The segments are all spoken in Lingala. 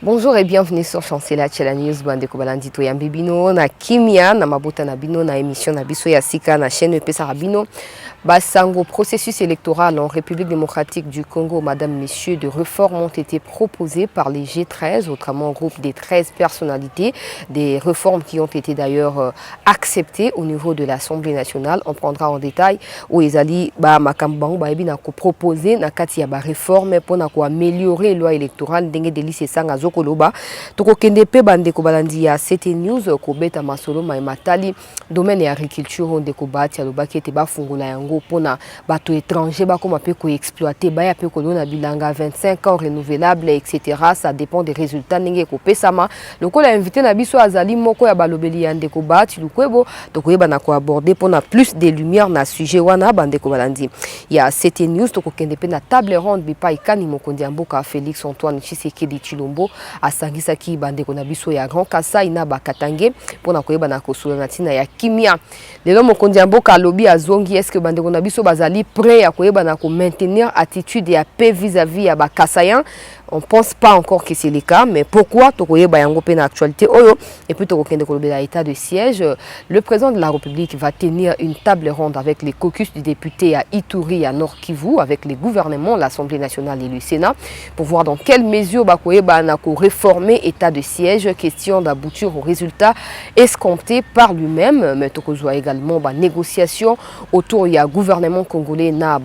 Bonjour et bienvenue sur Chancela Tchela News Bande Kobalandi to Yambibino na Kimia na Mabota na Bino na émission na Biso ya Sika na chaîne Pesa Rabino. Basango, processus électoral en République démocratique du Congo, madame, messieurs, de réformes ont été proposées par les G13, autrement groupe des 13 personnalités, des réformes qui ont été d'ailleurs acceptées au niveau de l'Assemblée nationale. On prendra en détail où ils allaient makambango ba ebina ko proposer na kati ya ba réforme pour na ko améliorer loi électorale ndenge delise sanga zokoloba toko kende pe bande ko balandi ya CT News ko beta masolo mai matali domaine ya agriculture onde ko bati aloba ki ete ba fungola yango pona bato étranger ba koma pe ko exploiter ba ya pe ko lona bilanga 25 ans renouvelable etc. Ça dépend des résultats ndenge ko pesama lokola invité na biso azali moko ya balobeli ya ndeko bati lukwebo toko yeba na ko aborder pona plus de lumière na sujet wana bande ko balandi ya CT News toko kende pe na table ronde bipa ikani mokondi mboka Félix Antoine Tshisekedi Tshilombo asangisa ki bande ko na biso ya Grand Kasai na bakatange pona ko yeba na ko sula tina ya kimia lelo mokondi mboka lobi azongi est-ce que bande ko na biso bazali prêt ya ko yeba na ko maintenir attitude ya paix vis-à-vis ya bakasayan. On pense pas encore que c'est le cas, mais pourquoi Tokoyeba yango pe na actualité oyo et puis Tokokende kolobela état de siège. Le président de la République va tenir une table ronde avec les caucus du député à Ituri à Nord Kivu, avec les gouvernements, l'Assemblée nationale et le Sénat, pour voir dans quelles mesures Bakoyeba nako réformer état de siège, question d'aboutir aux résultats escomptés par lui-même. Mais Tokozwa également négociation autour du gouvernement congolais na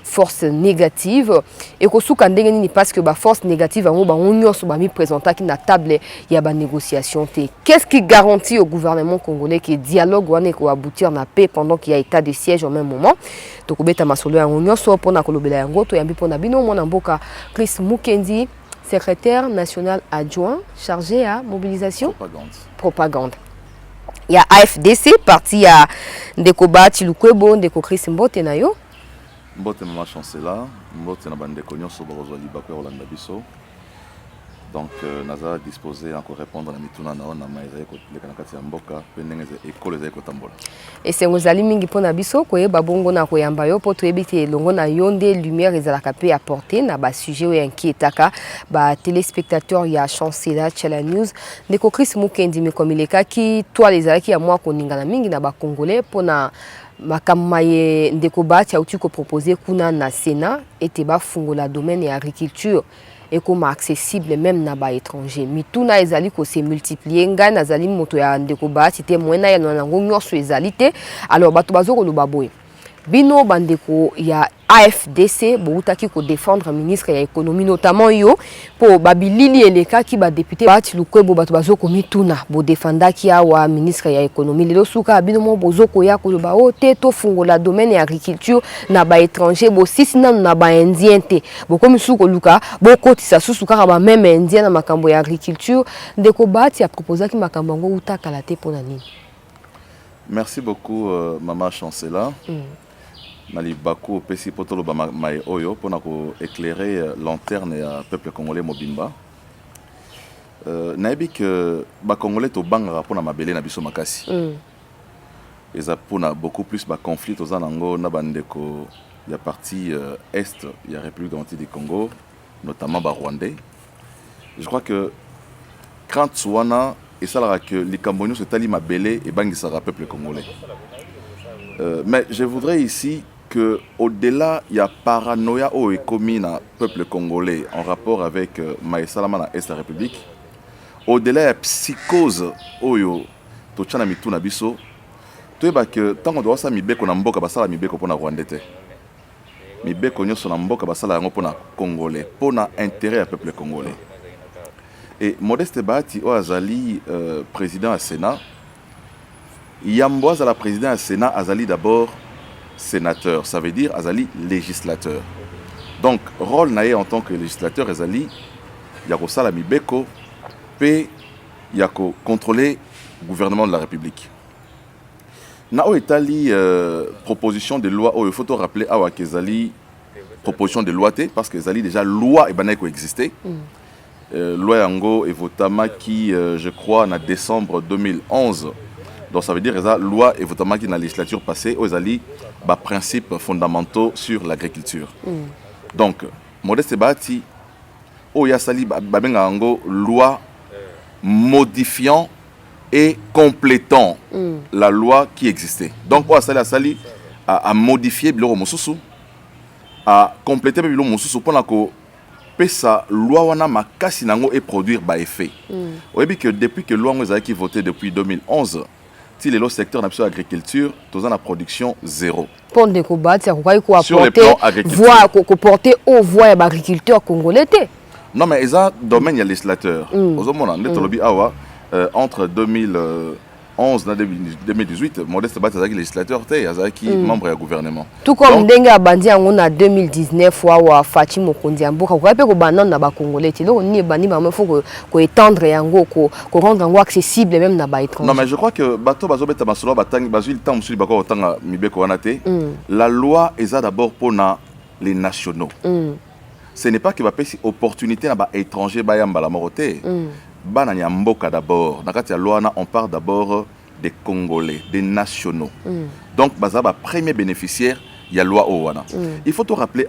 force négative et kosuka ndenge ni parce que force négative on mis présenté na table ya ba négociation té. Qu'est-ce qui garantit au gouvernement congolais que dialogue wane ko aboutir na paix pendant qu'il y a état de siège au même moment? To kobeta masolo ya nyonso pona kolobela yango to yambi pona bino mona mboka Chris Mukendi, secrétaire national adjoint chargé à mobilisation propagande. Il y a AFDC parti à ndeko bati lukwebo ndeko Chris Mbote na yo. Mbote mama chancela, mbote na bandeko nyonso bazwa libako ya Olanda biso. Donc naza disposé encore répondre na mituna na ona maire ko leka na kati ya mboka pe ndenge école za ko tambola. Et c'est ngozali mingi pona biso ko yeba bongo na ko yamba yo poto ebite longo na yonde lumière ezalaka pe apporter na ba sujet oyo inquiétaka ba téléspectateurs ya Chancela Tchela News ndeko Chris Mukendi me komileka ki toi les alaki ya moi ko ningana mingi na ba congolais pona makamaye ndeko bati auti ko proposer kuna na Sénat ete ba fungola domaine ya agriculture et comme accessible même na ba étranger mituna ezali ko se multiplier nga nazali moto ya ndeko bati te moyena ya nango nyonso ezali te alors bato bazoko loba boye bino bandeko ya AFDC boutaki ko défendre ministre ya économie notamment yo po babilili eleka ki ba député bati lukwebo bato bazoko mituna bo défendaki awa ministre ya économie lelo suka bino mo bozoko ya ko ba o te to fungola domaine ya agriculture na ba étranger bo sisina na ba indien te bo comme suko luka bo kotisa susuka ba même indien na makambo ya agriculture ndeko bati a proposé ki makambo ngo utakala te pona nini. Merci beaucoup maman chancela. Nali Bakou pesi potolo ba mai oyo pona ko éclairer lanterne ya peuple congolais mobimba. Naibi que ba congolais to bangara pona mabele na biso makasi. Eza pona beaucoup plus ba conflit aux anango na bandeko ya partie est ya République démocratique du Congo notamment ba rwandais. Je crois que quand Tswana et ça que les Camboniens se tali mabele et bangisara peuple congolais. Mais je voudrais ici que au-delà il y a paranoïa au économie na peuple congolais en rapport avec Maï Salama na Est la République. Au-delà il y a psychose oyo to tchana mituna biso. Tu vois que tant qu'on doit ça mibeko na mboka basala mibeko pona rwandais te. Mibeko nyoso na mboka basala yango pona congolais, pona intérêt à peuple congolais. Et Modeste Bahati Oazali président à Sénat. Yamboise à la présidente à Sénat, Azali d'abord sénateur, ça veut dire Azali législateur. Donc, rôle naé en tant que législateur, Azali, Yako Salami Beko, P, Yako contrôler le gouvernement de la République. Nao Etali, proposition de loi, il faut te rappeler, Awa Kezali, proposition de loi, parce que Zali déjà loi et Baneko existait. Loi Yango et Votama qui, je crois, en décembre 2011, donc ça veut dire que la loi et votamment qui dans la législature passée aux alliés bah, principes fondamentaux sur l'agriculture. Donc Modeste Bahati oh ya sali babenga ngo loi modifiant et complétant la loi qui existait. Donc oh sali a modifier biloko mosusu, a compléter biloko mosusu pour que pesa loi wana makasi nango et produire ba effet. Oui, que depuis que loi ngo qui voté depuis 2011, si le secteur de l'agriculture, tout en la production zéro. Pour de combattre, sur le plan agriculture. Porter aux voix et agriculteurs congolais. Non, mais ils ont domaine législateur. Entre 2011 et 2018, Modeste Bat est législateur, il est membre du gouvernement. Tout comme Denga Bandi en 2019, ou Fatim Mokondiambo, on peut que Banan n'a pas congolais. On n'y est bani, mais il faut qu'on étendre et qu'on rende accessible même dans les étrangers. Non, mais je crois que Bato Bazobeta Masolo Batang, Bazil Tam Suli Bako Otanga Mibeko Wanate, la loi est d'abord pour les nationaux. Ce n'est pas que va passer opportunité à les étrangers bayamba la moroté. Bana Nyamboka d'abord. Dans la loi, on parle d'abord des Congolais, des nationaux. Donc, bazaba premier bénéficiaire, il y a la loi Owana. Il faut te rappeler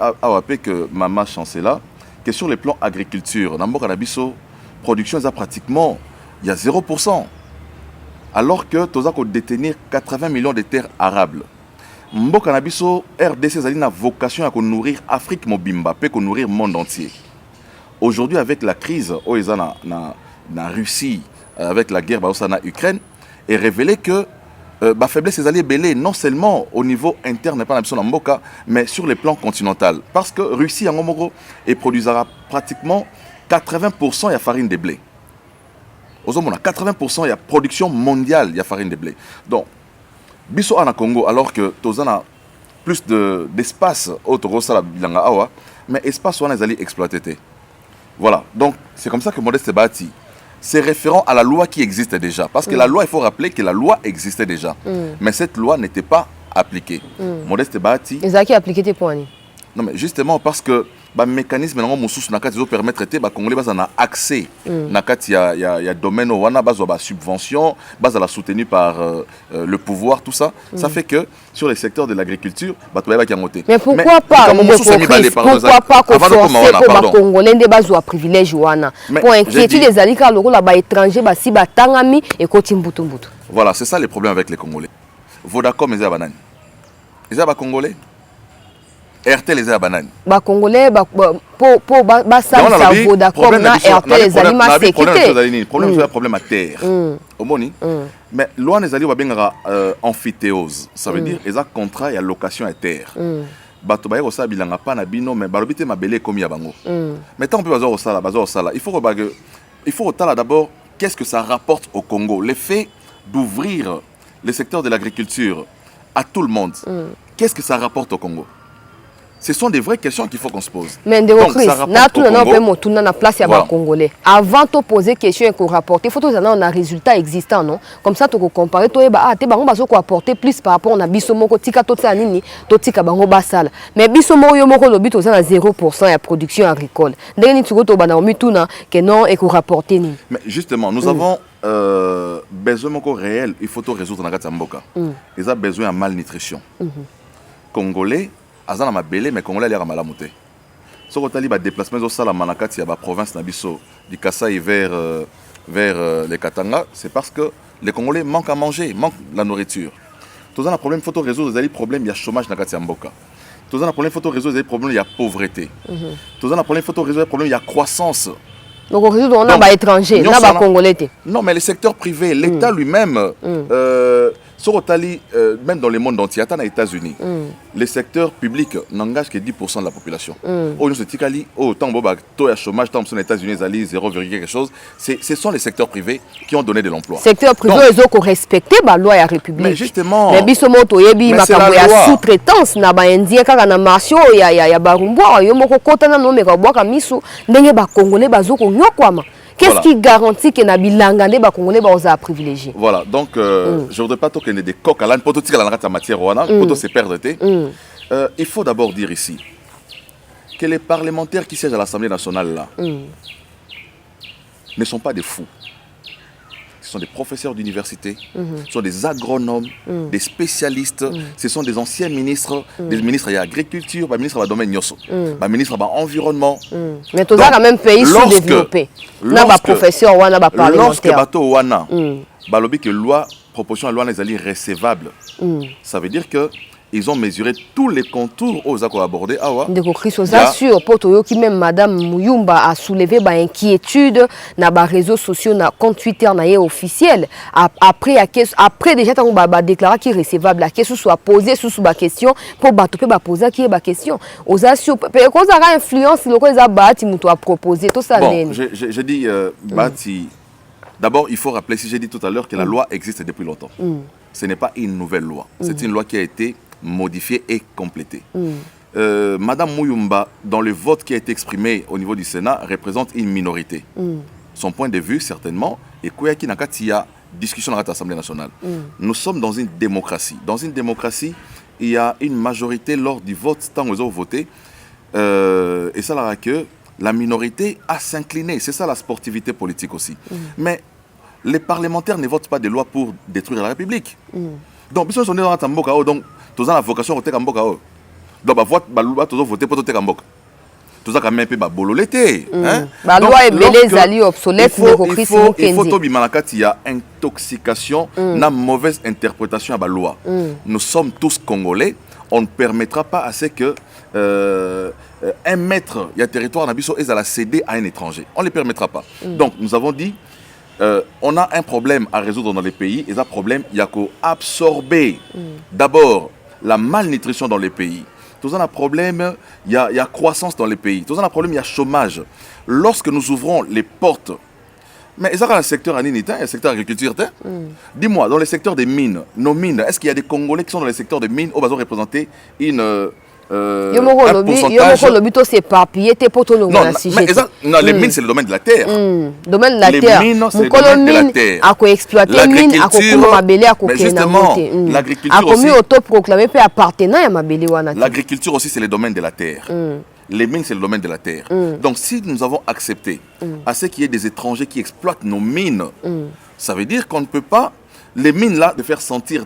que maman chancela que sur le plan agriculture, dans Mboka Nabiso, production est pratiquement il y a 0%. Alors que tu as détenir 80 millions de terres arables. Mboka Nabiso, RDC a une vocation à nourrir Afrique Mobimba, peut nourrir le monde entier. Aujourd'hui, avec la crise, la Russie, avec la guerre en Ukraine, est révélé que la faiblesse des alliés belés, non seulement au niveau interne, pas Mboka, mais sur le plan continental. Parce que la Russie, en Mogo, produira pratiquement 80% de farine de blé. Aux 80% de la production mondiale de farine de blé. Donc, biso en Congo, alors que tous a plus d'espace autour de la mais espace où on est exploité. Voilà, donc c'est comme ça que Modeste bâti. C'est référent à la loi qui existe déjà. Parce que la loi, il faut rappeler que la loi existait déjà. Mais cette loi n'était pas appliquée. Modeste bâti. Et ça qui appliqué tes points. Non, mais justement parce que le mécanisme permettre de Congolais d'avoir accès il y a domaine où on a subvention, la soutenue par le pouvoir, tout ça. Ça fait que sur les secteurs de l'agriculture, mais pourquoi pas pourquoi pas qu'on force les Congolais de base ou privilège pour inquiéter les alliés car les étrangers si batangami et kotimbutu. Voilà, c'est ça le problème avec les Congolais. Vodacom et Zabanani. Les Congolais. RTL les bananes. Ba Congolais pour ça Vodacom na RTL les aliments sécurité. Problème à terre. Omoni. Mais loin les alliés ba amphithéose. Ça veut dire ils ont contrat et location à terre. Bato ba yosa bilanga pa na bino mais balobité mabele comme ya bango. Mais tant on peut bazo au sala, il faut d'abord qu'est-ce que ça rapporte au Congo. L'effet d'ouvrir le secteur de l'agriculture à tout le monde. Qu'est-ce que ça rapporte au Congo? Ce sont des vraies questions qu'il faut qu'on se pose. Mais de la place à Congolais. Avant de poser question et qu'on rapporte, il faut que nous un résultat existant, non? Comme ça, tu peux comparer, tu vas apporter plus par rapport à Bissomoko, Tika Totsanini, Totika Bango Basal. Mais Bissomoko, Yomoko, le but, c'est 0% de production agricole. Dès que tu as que non et qu'on rapporte. Mais justement, nous avons besoin réel, il faut tout résoudre dans la Mboka. Ils ont besoin de malnutrition. Congolais, azana mabele mais Congolais les ramalamuté. Ce que tu as déplacement au sala manakati ya province nabiso du Kasaï vers les Katanga, c'est parce que les Congolais manquent à manger, manquent la nourriture. Tous un problème photo réseau des problèmes il y a chômage na kati ya mboka. Tous un problème photo réseau des problèmes il y a pauvreté. Tous un problème photo réseau des problèmes il y a croissance. Donc au réseau on a pas étranger, on a pas Congolais. Non mais le secteur privé, l'État lui-même même dans le monde entier, aux États-Unis, le secteur public n'engage que 10% de la population. Autant de chômage, tant aux États-Unis, 0, quelque chose. Ce sont les secteurs privés qui ont donné de l'emploi. Secteur privé, ils ont respecté la loi de la République. Mais justement, mais c'est la sous-traitance. Il y a des Indiens qui ont marché, il y a des Barumbois, il y a des Congolais qui ont qu'est-ce qui garantit que les Bilangandais les Congolais sont privilégiés? Voilà, donc je ne voudrais pas qu'il y ait des coques à l'âne pour tout ce qui est dans la matière, pour se perdre. Il faut d'abord dire ici que les parlementaires qui siègent à l'Assemblée nationale là ne sont pas des fous. ce sont des professeurs d'université, ce sont des agronomes, des spécialistes, ce sont des anciens ministres, des ministres de l'agriculture, des ministres du domaine nyoso, des ministres de l'environnement. Mais tous quand même pays sous-développés. Professeurs, lorsque bateau wana, balobi que loi proposition de loi est recevable, ça veut dire que ils ont mesuré tous les contours aux accords abordés. De Christ, sûr, pour qui même Madame Mouyumba a soulevé une inquiétude dans les réseaux sociaux, dans compte Twitter officiel. Après déjà, on a déclaré qu'il est recevable, la question soit posée sous la question pour poser qui est la question. Aux assurés, quand ça a influence, le quoi ils a bâti, nous a proposé tout ça. Bon, je dis bâti. D'abord, il faut rappeler, si j'ai dit tout à l'heure, que la loi existe depuis longtemps. Ce n'est pas une nouvelle loi. C'est une loi qui a été modifiée et complétée. Madame Mouyumba, dans le vote qui a été exprimé au niveau du Sénat, représente une minorité. Son point de vue, certainement, et qu'il y a discussion dans l'Assemblée nationale. Nous sommes dans une démocratie. Dans une démocratie, il y a une majorité lors du vote, tant qu'ils ont voté. Et ça là que la minorité a s'incliné. C'est ça la sportivité politique aussi. Mais les parlementaires ne votent pas des lois pour détruire la République. Donc, si on est dans Tamboka, donc, tous la vocation de voter Tamboka. Donc, voter pour voter Tamboka. Tout ça, quand même, un peu bololete. La loi est belée, obsolète, il faut qu'il y a intoxication, une mauvaise interprétation de la loi. Nous sommes tous Congolais. On ne permettra pas à ce que un maître, il y a territoire, est à la céder à un étranger. On ne les permettra pas. Donc, nous avons dit, on a un problème à résoudre dans les pays. Et ce problème, il y a qu'à absorber d'abord la malnutrition dans les pays. Tout ça, un problème, il y a croissance dans les pays. Tout ça, un problème, il y a chômage. Lorsque nous ouvrons les portes, mais est-ce qu'il y a un secteur aninita, un secteur agriculture? Dis-moi, dans le secteur des mines, nos mines, est-ce qu'il y a des Congolais qui sont dans le secteur des mines où ils ont représenté un pourcentage? Non, les mines, c'est le domaine de la terre. Domaine de la terre. Les mines, c'est le domaine de la terre. L'agriculture aussi, c'est le domaine de la terre. Les mines, c'est le domaine de la terre. Donc, si nous avons accepté à ce qu'il y ait des étrangers qui exploitent nos mines, ça veut dire qu'on ne peut pas, les mines-là, de faire sentir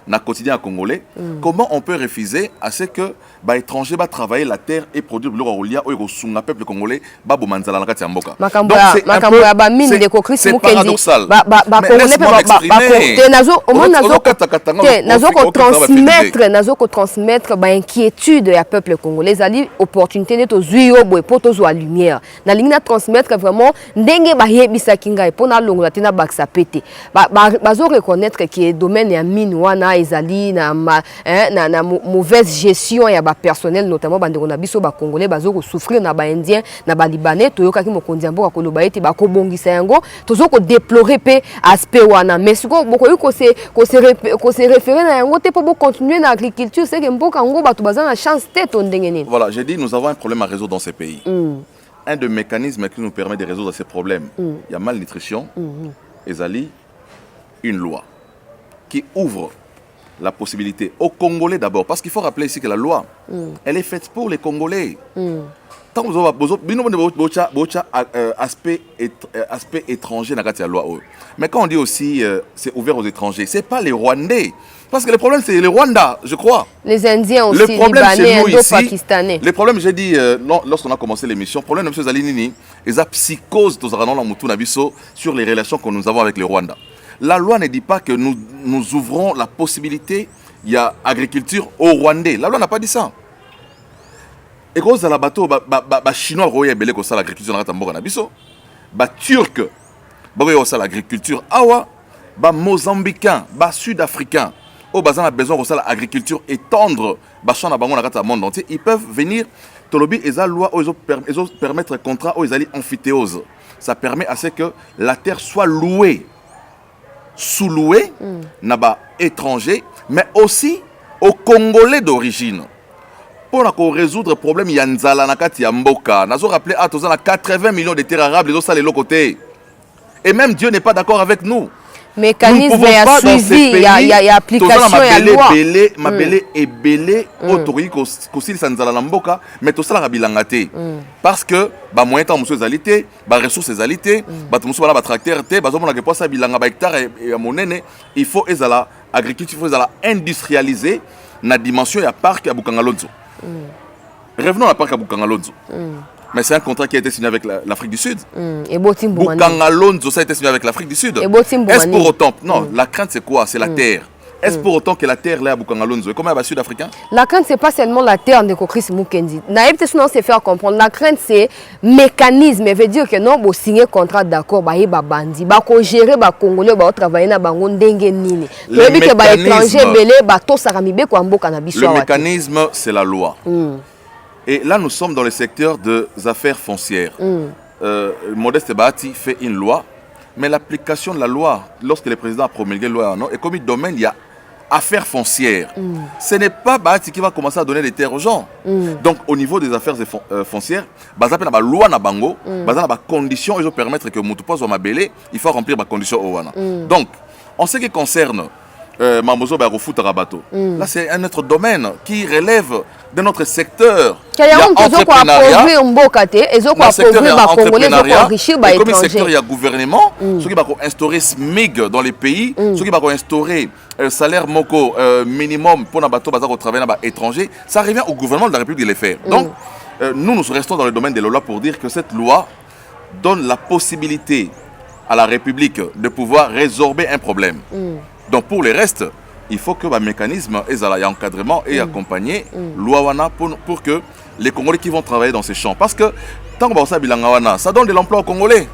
dans le quotidien congolais, comment on peut refuser à ce que les étrangers vont travailler la terre et produire le roulia ou le peuple congolais va bomanzala na kati ya mboka. Donc c'est paradoxal. Transmettre inquiétude ya peuple congolais, ali opportunité de tozuyo boy poto zo lumière. Na linga transmettre vraiment ndenge ba yebisa kinga e pona longola tena baksa pété. Bazo reconnaître que domaine ya mine wana ezali na mauvaise gestion ya ba personnel, notamment bandeko na biso ba congolais bazo ko souffrir na ba indien na ba libanais toyoka ki mokonzi mboka koloba ete ba ko bongisa yango tozo ko déplorer pe aspect wana, mais siko boko ko se référer na yango te pour continuer na agriculture, c'est que mboka ngo ba to bazana chance te to ndenge nini. Voilà, j'ai dit nous avons un problème à résoudre dans ces pays. Un des mécanismes qui nous permet de résoudre ces problèmes, il y a malnutrition, ezali une loi qui ouvre la possibilité aux Congolais d'abord, parce qu'il faut rappeler ici que la loi, elle est faite pour les Congolais. Tant que vous avez aspect étranger dans la loi, mais quand on dit aussi c'est ouvert aux étrangers, c'est pas les Rwandais, parce que le problème c'est les Rwandais, je crois. Les Indiens aussi, les Libanais, les Pakistanais. Le problème, j'ai dit lorsqu'on a commencé l'émission, le problème de M. Zalinini, c'est la psychose sur les relations que nous avons avec les Rwandais. La loi ne dit pas que nous ouvrons la possibilité, il y a agriculture au Rwandais. La loi n'a pas dit ça. Et quand on a bateau, les Chinois ont l'agriculture dans le Biso, les Turcs ont l'agriculture, les Mozambicains, les Sud-Africains, ont besoin de l'agriculture étendre le monde entier. Ils peuvent venir, la loi permettre un contrat aux amphithéoses. Ça permet à ce que la terre soit louée. Sous-loué, naba étranger, mais aussi aux Congolais d'origine. Pour résoudre le problème, il y a Nzala Nakati Mboka. Nous avons rappelé à 80 millions de terres arables, les autres, les côtés. Et même Dieu n'est pas d'accord avec nous. mécanisme ya suivi ya application ya loi mabele ebele otori ko silisa nzala na mboka mais to sala bilanga te parce que ba moyen temps muso ezalité ba ressources ezalité ba muso bala ba tracteur te ba zomona ke posa bilanga ba hectare ya monene il faut ezala agriculture il faut ezala industrialiser na dimension ya parc ya Bukangalonzo. Revenons à la parc à Bukangalonzo. Mais c'est un contrat qui a été signé avec l'Afrique du Sud. Bukangalonzo, ça a été signé avec l'Afrique du Sud. Est-ce pour autant... Non, la crainte c'est quoi? C'est la terre. Est-ce pour autant que la terre là à Bukangalonzo, comment elle va sud-africain? La crainte c'est pas seulement la terre de Chris Mukendi. Naïb sinon c'est faire comprendre. La crainte c'est mécanisme. Ça veut dire que non, vous signez contrat d'accord, bah ba bandi, bah ko gérer bah congolais, bah travailler na bango ndenge nini. Le mécanisme c'est la loi. Et là nous sommes dans le secteur des affaires foncières. Modeste Bahati fait une loi, mais l'application de la loi, lorsque le président a promulgué la loi, et comme il domaine, il y a affaires foncières. Ce n'est pas Bahati qui va commencer à donner des terres aux gens. Donc, au niveau des affaires foncières, la loi na bango, la condition, ils vont permettre que Moutoupa soit mabélé, il faut remplir la condition au wana. Donc, en ce qui concerne Mamozo Baroufou Tarabato, là c'est un autre domaine qui relève de notre secteur. Il y a entrepreneuriat, comme le secteur, il y a gouvernement, ceux qui vont instaurer SMIG dans les pays, ceux qui vont instaurer salaire moko minimum pour les bateaux qui travaillent à l'étranger, ça revient au gouvernement de la République de les faire. Donc, nous restons dans le domaine de la loi pour dire que cette loi donne la possibilité à la République de pouvoir résorber un problème. Donc, pour le reste, il faut que le mécanisme ait un encadrement et accompagner l'Ouawana pour que les Congolais qui vont travailler dans ces champs. Parce que tant que ça donne de l'emploi aux Congolais.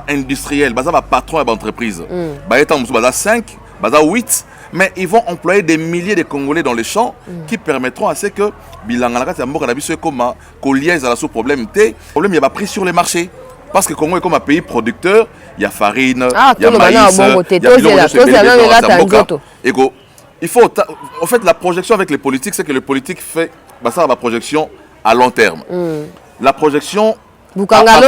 Industriel, patron d'entreprise. 5, 8, mais ils vont employer des milliers de Congolais dans les champs qui permettront à ce que Bilanga ce problème. Le problème il y a pris sur les marchés. Parce que le Congo est comme un pays producteur, il y a farine, il y a maïs, il y a il faut, en fait, la projection avec les politiques, c'est que les politiques fait la projection à long terme. La projection à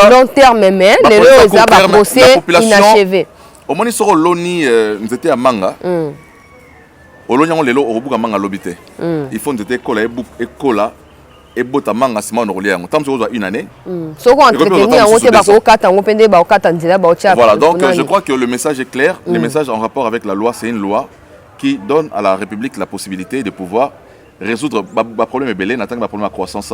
long terme, mais le procès inachevé. Au moment où l'ONI était à Manga, au Loni on lelo au Manga lobité. Il faut nous était cola et botamanga sima on relié tant que une année. Voilà, donc je crois que le message est clair. Le message en rapport avec la loi, c'est une loi qui donne à la République la possibilité de pouvoir résoudre le problème belé, n'attend pas problème de croissance,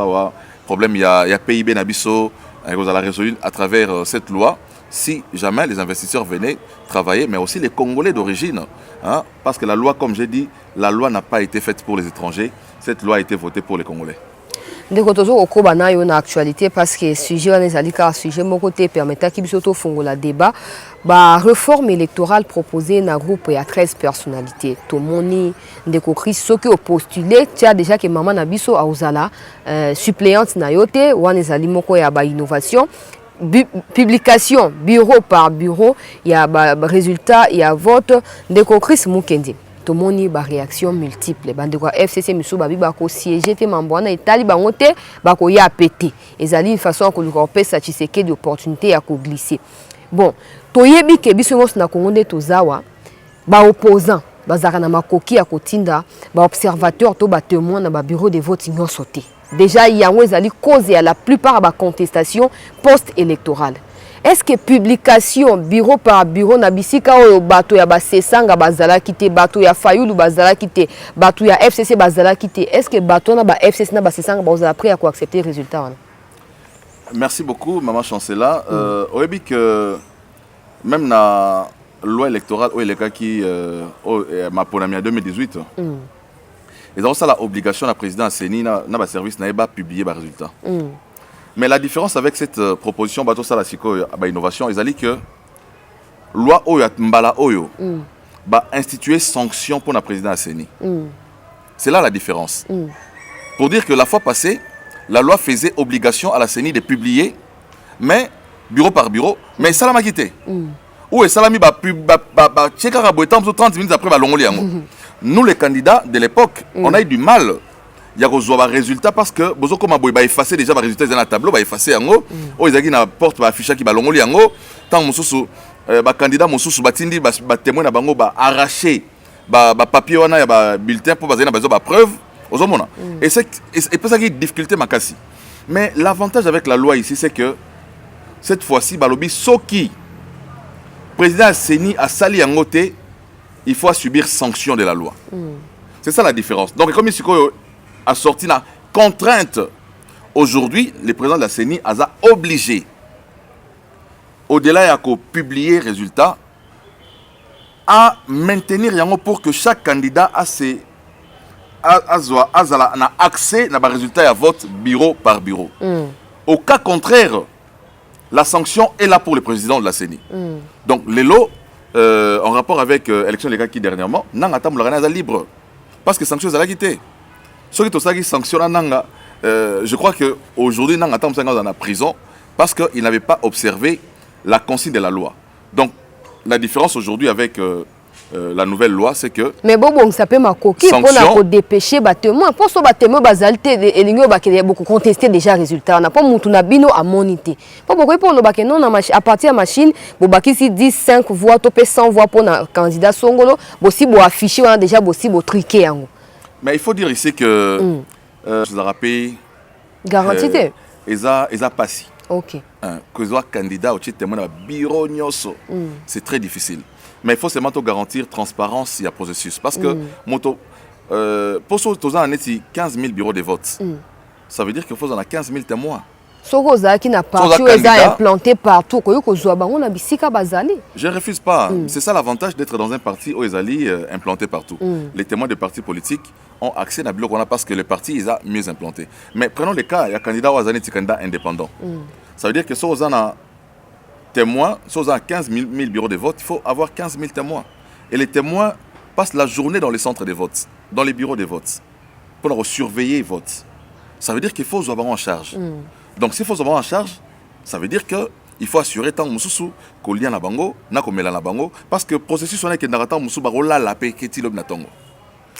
problème il y a PIB nabiso, vous allez résoudre à travers cette loi. Si jamais les investisseurs venaient travailler, mais aussi les Congolais d'origine, hein, parce que la loi, comme j'ai dit, la loi n'a pas été faite pour les étrangers. Cette loi a été votée pour les Congolais. Ndeko tozo okoba na yo na actualité parce que sujet wana ezali ka sujet moko te permettant ki biso to fongola débat ba réforme électorale proposée na groupe ya 13 personnalités tomoni ndeko Chris soki au postulé tia déjà que maman na biso a ozala suppléante na yote wana ezali moko ya ba innovation publication bureau par bureau il y a ba résultat il y a vote ndeko Chris Mukendi tomoni ba réaction multiple bande kwa FCC miso babi ba ko siéger te mambwana etali bango te ba ko ya pété ezali une façon ko lukope sa Tshisekedi d'opportunité ya ko glisser bon toyebi ke biso ngos na Congo nde tozawa ba opposant bazaka na makoki ya kotinda ba observateur to ba témoin na ba bureau de vote nyonso te déjà yango ezali cause ya la plupart ba contestation post-électorale. Est-ce que publication bureau par bureau na bisika oyo bato ya basesanga bazala kité bato ya Fayulu bazala kité bato ya FCC bazala kité est-ce que bato na ba FCC na basesanga bazala prêt à quoi accepter le résultat wana? Merci beaucoup maman Chancela. Oyebi que même na loi électorale au eleka qui ma ponami en 2018 ils ont ça la obligation la président Seni na ba service na ba publier ba résultat. Mais la différence avec cette proposition, bateau ça la innovation, ils allaient que loi oyo mbala oyo ba instituer sanction pour la président Asseni. C'est là la différence. Pour dire que la fois passée, la loi faisait obligation à la CENI de publier, mais bureau par bureau, mais ça l'a ma quitté. Ou ça l'a mis tcheka 30 minutes après ba longoli yango. Nous les candidats de l'époque, on a eu du mal. il y a des résultats parce que bozo comme aboy ba effacer déjà les résultats dans le tableau ba effacer yango o ezaki na porte ba afficher ki ba longoli yango tant mususu ba candidat mususu batindi ba témoin na bango ba arracher ba papier wana ya ba bulletin pour baser na bazo ba preuve ozomona et pour ça qui difficulté makasi. Mais l'avantage avec la loi ici c'est que cette fois-ci balobi soki président Seni a sali yango te, il faut subir sanction de la loi. C'est ça la différence. Donc comme ici a sorti la contrainte. Aujourd'hui, le président de la CENI a obligé, au-delà de publier les résultats, à maintenir pour que chaque candidat a accès à résultats à vote bureau par bureau. Au cas contraire, la sanction est là pour le président de la CENI. Donc, les lots, en rapport avec l'élection légale qui dernièrement, n'a pas libre. Parce que sanction, ça l'a quitté. Ceux qui ont sanctionné, je crois qu'aujourd'hui, ils sont dans la prison parce qu'ils n'avaient pas observé la consigne de la loi. Donc, la différence aujourd'hui avec la nouvelle loi, c'est que... Mais bon, ça peut m'accoquer pour dépêcher les témoins. Pour ce témoin, ils ont contesté déjà le résultat. On n'a pas de bino à moniter. Pour à partir de la machine, si 10, 5 voix, 100 voix pour le candidat Songolo, si vous affichez déjà, si vous triquez. Mais il faut dire ici que je vous rappelle. Garantie. Ils ont passé. Ok. Que soit candidat au titre témoin bureau c'est très difficile. Mais il faut seulement garantir transparence et le processus. Parce que pour ceux qui ont 15 000 bureaux de vote, ça veut dire qu'il faut 15 000 témoins. Je ne refuse pas. C'est ça l'avantage d'être dans un parti où ils sont implantés partout. Les témoins des partis politiques ont accès à bloc parce que les partis sont mieux implantés. Mais prenons le cas, il y a un candidat ou un candidat indépendant. Ça veut dire que si vous avez témoins, si vous avez 15 000 bureaux de vote, il faut avoir 15 000 témoins. Et les témoins passent la journée dans les centres de vote, dans les bureaux de vote, pour surveiller les votes. Ça veut dire qu'il faut vous avoir en charge. Donc s'il faut se avoir en charge, ça veut dire qu'il faut assurer tant mususu qu'on lia na bango, na komela na bango, parce que le processus on est que narata musu barola la paix qui lob na tongo.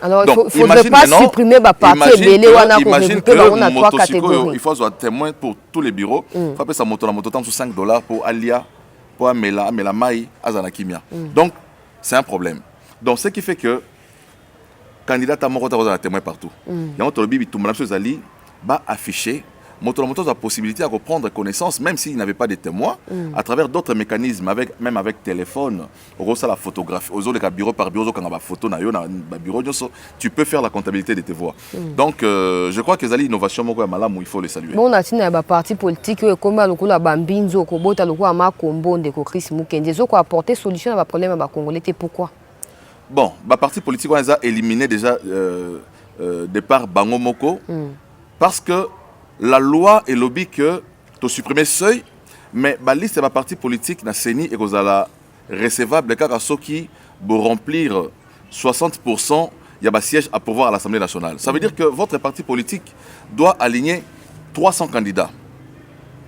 Alors il ne faudrait pas supprimer ma partie et imagine que on a trois catégories. Il faut avoir témoin pour tous les bureaux. Il faut payer sa moto sur $5 pour alia, pour amela mai azana kimia. Donc c'est un problème. Donc ce qui fait que candidat à mon côté témoin partout. Il y a un bibi tout malade ali va afficher moto a la possibilité de prendre connaissance, même s'il n'avait pas de témoins, à travers d'autres mécanismes, même avec téléphone, la photographie, bureau par bureau, quand on a photo, tu peux faire la comptabilité de tes voix. Donc, je crois que c'est l'innovation il faut le saluer. Bon, on a un parti politique comme le Bambinzo, le Chris Mukendi, ils ont apporté solution à problème congolais. Pourquoi? Bon, le parti politique, on a éliminé déjà départ Bango Moko, parce que la loi est lobby que tu supprimer seuil, mais la liste de la parti politique na CENI et que la recevable car ceux qui vont remplir 60%, il y a un siège à pouvoir à l'Assemblée nationale. Ça veut dire que votre parti politique doit aligner 300 candidats.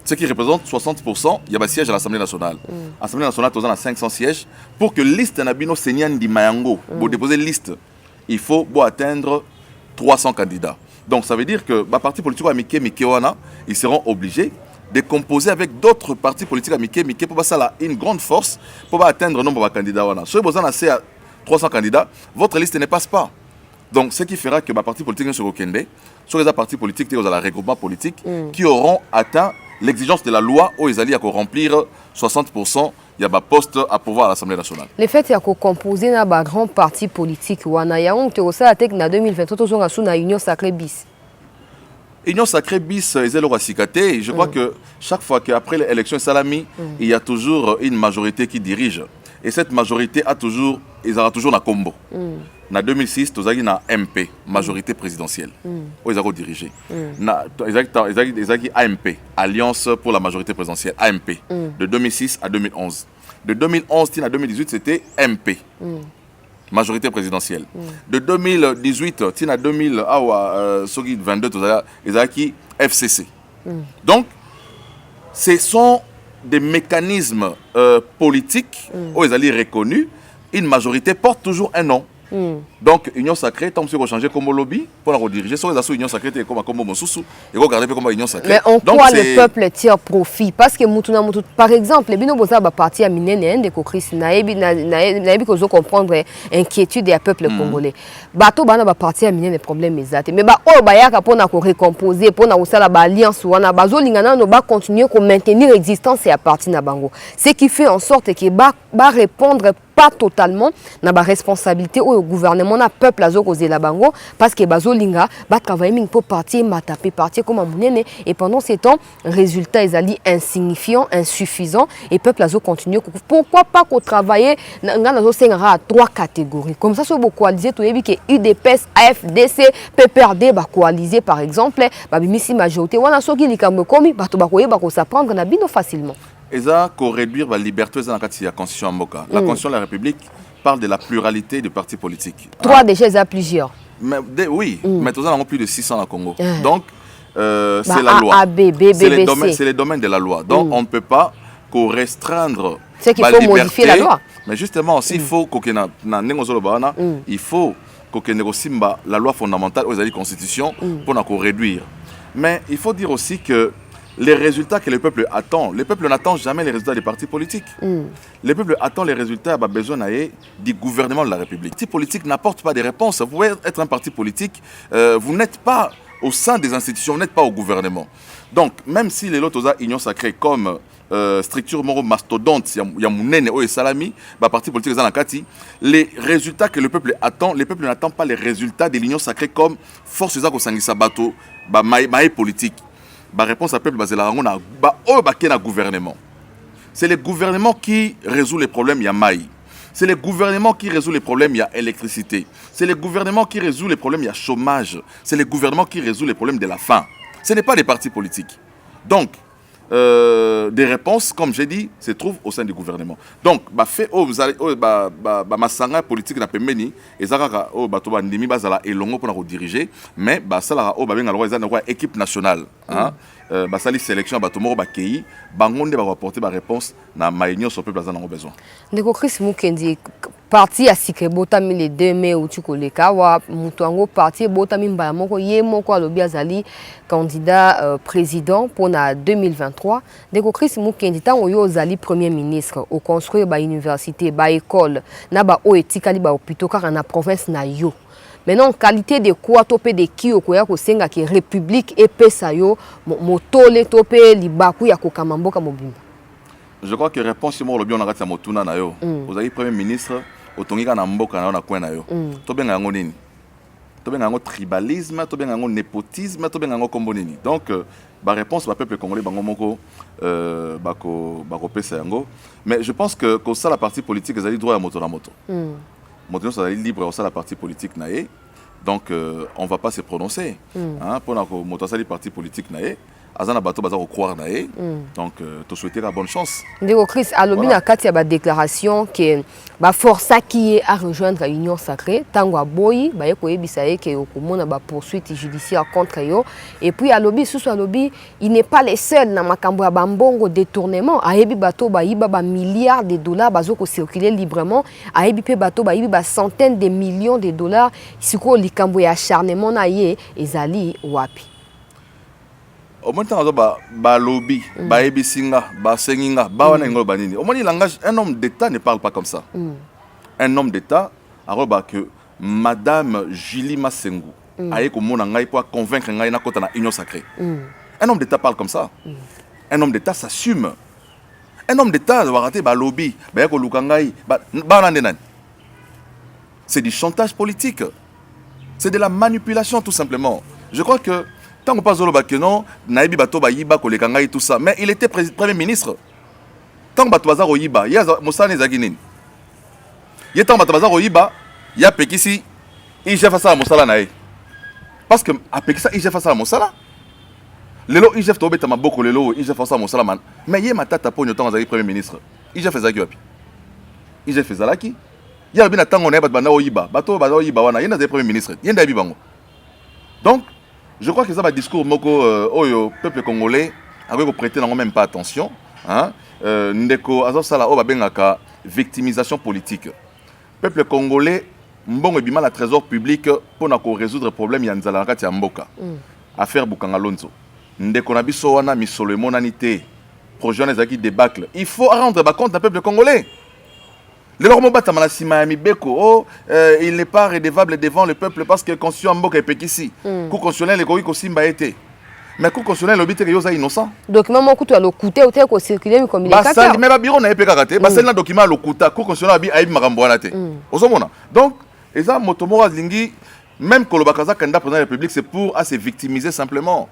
Ce qui représente 60%, il y a un siège à l'Assemblée nationale. L'Assemblée nationale, tu as 500 sièges. Pour que la liste Nabino Senyan di Mayango, pour déposer la liste, il faut atteindre 300 candidats. Donc ça veut dire que les partis politiques ils seront obligés de composer avec d'autres partis politiques pour passer une grande force pour atteindre le nombre de candidats. Si vous avez 300 candidats, votre liste ne passe pas. Donc ce qui fera que les partis politiques seront Kende, sur les partis politiques, les regroupements politiques qui auront atteint l'exigence de la loi où ils allaient remplir 60%. Il y a un poste à pouvoir à l'Assemblée nationale. Le fait qu'il y a composé un grand parti politique, il y a un qui en 2023, il y a une union sacrée bis. Union sacrée bis, ils ont cicaté. Je crois que chaque fois qu'après l'élection Salami, il y a toujours une majorité qui dirige. Et cette majorité ils auront toujours un combo. En 2006, ils ont une MP, majorité présidentielle. Ils ont dirigé. Ils ont AMP, Alliance pour la majorité présidentielle, AMP, de 2006 à 2011. De 2011 à 2018, c'était MP, majorité présidentielle. De 2018 à 2022, ils ont FCC. Donc, ce sont des mécanismes politiques où ils ont reconnus. Une majorité porte toujours un nom. Donc union sacrée tant que vous changer comme lobby pour la rediriger sur les union sacrée comme Mosusu et regarder comme union sacrée. Mais en quoi le peuple tire profit? Parce que par exemple, bino boza ba parti à minene de ko Chris naebi ko zo comprendre inquiétude des peuple congolais. Bato bana ba parti à minene problème exact. Mais ba o ba yaka pour na ko récomposer pour na osala ba alliance wana bazo lingana no ba continuer ko maintenir existence et à partir na bango. Ce qui fait en sorte que ba répondre pas totalement na ba responsabilité au gouvernement na peuple azo causer la bango parce que bazo linga ba travailler ming pour partir mataper partir comme munene et pendant ces temps résultat ils alli insignifiant insuffisant et peuple azo continuer pourquoi pas qu'on travailler nga nazo sengara à 3 catégories comme ça sur beaucoup coaliser to yebi que UDPS AFDC PPRD ba coaliser par exemple ba bimisi majorité wana soki likambo komi bato ba koyeba ko s'apprendre na bino facilement. Et ça, pour réduire la liberté dans la Constitution Mboka. La Constitution de la République parle de la pluralité de partis politiques. 3 déjà, il y a plusieurs. Mais, oui, mais nous avons plus de 600 au Congo. Donc, c'est la loi. C'est les domaines de la loi. Donc, on ne peut pas restreindre c'est qu'il faut modifier la loi. Mais justement, aussi, il faut il faut la loi fondamentale aux la Constitution pour réduire. Mais il faut dire aussi que les résultats que le peuple n'attend jamais les résultats des partis politiques. Le peuple attend les résultats, a besoin du gouvernement de la République. Les partis politiques n'apportent pas de réponses. Vous pouvez être un parti politique, vous n'êtes pas au sein des institutions, vous n'êtes pas au gouvernement. Donc, même si les autres union sacrée comme structure moro mastodonte, il y a Mounene et Salami, parti politique les résultats que le peuple n'attend pas les résultats de l'union sacrée comme force de politique. La réponse à peuple basée na gouvernement. C'est le gouvernement qui résout les problèmes Yamaï. C'est le gouvernement qui résout les problèmes électricité. C'est le gouvernement qui résout les problèmes chômage. C'est le gouvernement qui résout les problèmes de la faim. Ce n'est pas des partis politiques. Donc des réponses, comme j'ai dit, se trouvent au sein du gouvernement. Donc, fait masanga politique na pembeni ezaka batoba ndimi bazala elongo pour diriger, mais sala benga loi ezana équipe nationale, hein. Sali sélection batomoro bakei bangonde ba apporter ba réponse na maïnio sur peuple bazana besoin. Ndeko Chris Mukendi parti ya sikre botami le 2 mai utukoleka wa mutuango parti botami mbala moko ye moko alobi azali candidat président pour na 2023. Ndeko Chris Mukendi tango yo ozali premier ministre au construire ba université ba école na ba o etikali ba hôpital car na province na yo. Maintenant, qualité de quoi topé de qui au koya ko senga ki république et pesa yo motole topé libaku ya ko kamamboka mobimba. Je crois que réponse mo lobi on a motuna na yo. Vous avez premier ministre otongika na mboka na coin na yo. To benga ngo nini? To benga ngo tribalisme, to benga ngo népotisme, to benga ngo kombo nini. Donc ba réponse ba peuple congolais bango moko bako pesa yango. Mais je pense que ça la partie politique ezali droit ya moto na moto. Maintenant, ça est libre au sein de la partie politique naé, donc on ne va pas se prononcer. Pour la partie politique naé, azana bato baza croire naé, donc te souhaiter la bonne chance. Ndeko Chris alobi na kati ya ba déclaration que ba force qui est à rejoindre l'union sacrée tango aboyi ba yeko yebisa ke okomona ba poursuite judiciaire contre yo et puis alobi susu alobi il n'est pas le seul na makambo ya bambongo détournement ayebi bato ba yiba ba milliards de dollars bazo ko circuler librement ayebi pe bato ba yibi ba centaines de millions de dollars siko likambo ya acharnement na ye ezali wapi. Au moins, ba lobby, ba ebisinga, ba senginga, ba wana ngolo banini. Au moins, le langage, un homme d'État ne parle pas comme ça. Un homme d'État, alors que Madame Julie Massengu a eu comme ngai pour convaincre ngai na kota na union sacrée. Un homme d'État parle comme ça. Un homme d'État s'assume. Un homme d'État doit rater ba lobby, ba yako lukangai, ba nandenan. C'est du chantage politique. C'est de la manipulation tout simplement. Je crois que tant qu'on passe au Bakeno, Naïbi Bato Bayiba, Kolekangai, tout ça, mais il était premier ministre. Tant que Bato Bazar Oyiba, il y a Moussane Zaginin. Il y a tant que Bato Bazar Oyiba, il y a Pekisi, il y a face à Moussala Naï. Parce que à Pekisa, il y a face à Moussala. Lelo, il y a fait Tama Boko Lelo, il y a face à Moussala Man. Mais il y a ma tata pour temps Zagui premier ministre. Il y a fait Zagui. Il y a fait Zalaki. Il y a bien tant qu'on est Batbana Oyiba, Bato Bato Oyiba, il y a des premiers ministres. Il y a des Bibango. Donc, je crois que ça va discours au peuple congolais avec prêter même pas attention, hein. Ndeko azosala o babengaka victimisation politique. Peuple congolais mbongo ebima la trésor public pour résoudre le problème ya nzala na kati ya mboka affaire Bukanga Lonzo ndeko na biso wana misolo emonani te projet wana ezalaki débâcle il faut rendre compte au peuple congolais lelo mobata mala sima ya mibeko il n'est pas redevable devant le peuple parce que constitution mboka epekisi ku constitutionnel ekoki kosimba ete mais ku constitutionnel lobi te ke yoza innocent document moko to alokuta ou te ko circuler comme il est basali mais ba bureau na epeka kate basali na document alokuta ku constitutionnel abi ayibi makambo wana te ozomona donc eza moto moko alingi même kolobaka za candidat président de la République c'est pour à se victimiser simplement.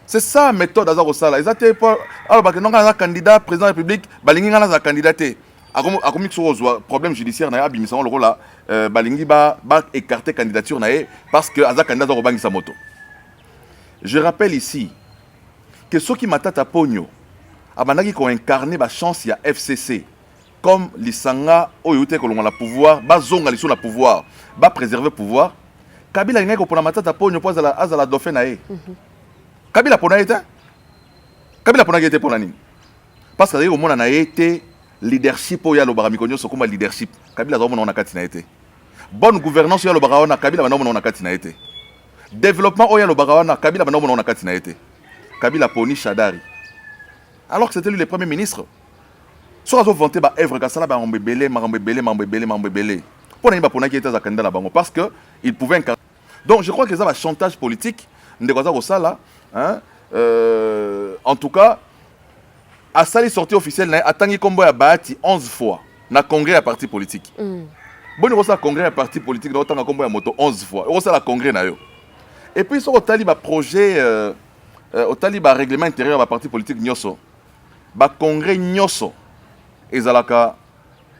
C'est ça la méthode Azaro Sala. Ils ont pas alors que non un candidat président de la République, balingi ngana za candidaté. A comme sur problème judiciaire na abimisa le rôle là balingi ba écarter candidature na parce que aza candidat za bangi sa moto. Je rappelle ici que ceux qui matata pogno abanaki ko incarner ba chance ya FCC comme lisanga oyote ko la pouvoir ba zonga liso na pouvoir ba préserver pouvoir Kabila ngeko pona matata pogno po azala dauphin na Kabila pona été Kabila pona été pour nani parce que au mona na été leadership o ya lo baramikonyo so kuma leadership Kabila zo mona na kati na été bonne gouvernance ya lo baraona Kabila na mona na kati na été développement o ya lo baraona Kabila na mona na kati na été Kabila poni Shadari alors que c'était lui le premier ministre so azo vanter ba œuvre ka sala ba mbebele pona ba pona qui était za candidat na bango parce que il pouvait incarner. Donc je crois que ça va chantage politique ndeko za sala. Hein? En tout cas, à sa sortie officielle, a tangi kombo ya Bahati 11 fois na congrès à parti politique. Bon, il y a congrès à parti politique, il y a kombo ya moto 11 fois. Il y a congrès na yo. Et puis, il y a projet, il y a règlement intérieur à parti politique nyoso. Ba congrès nyoso. Et zalaka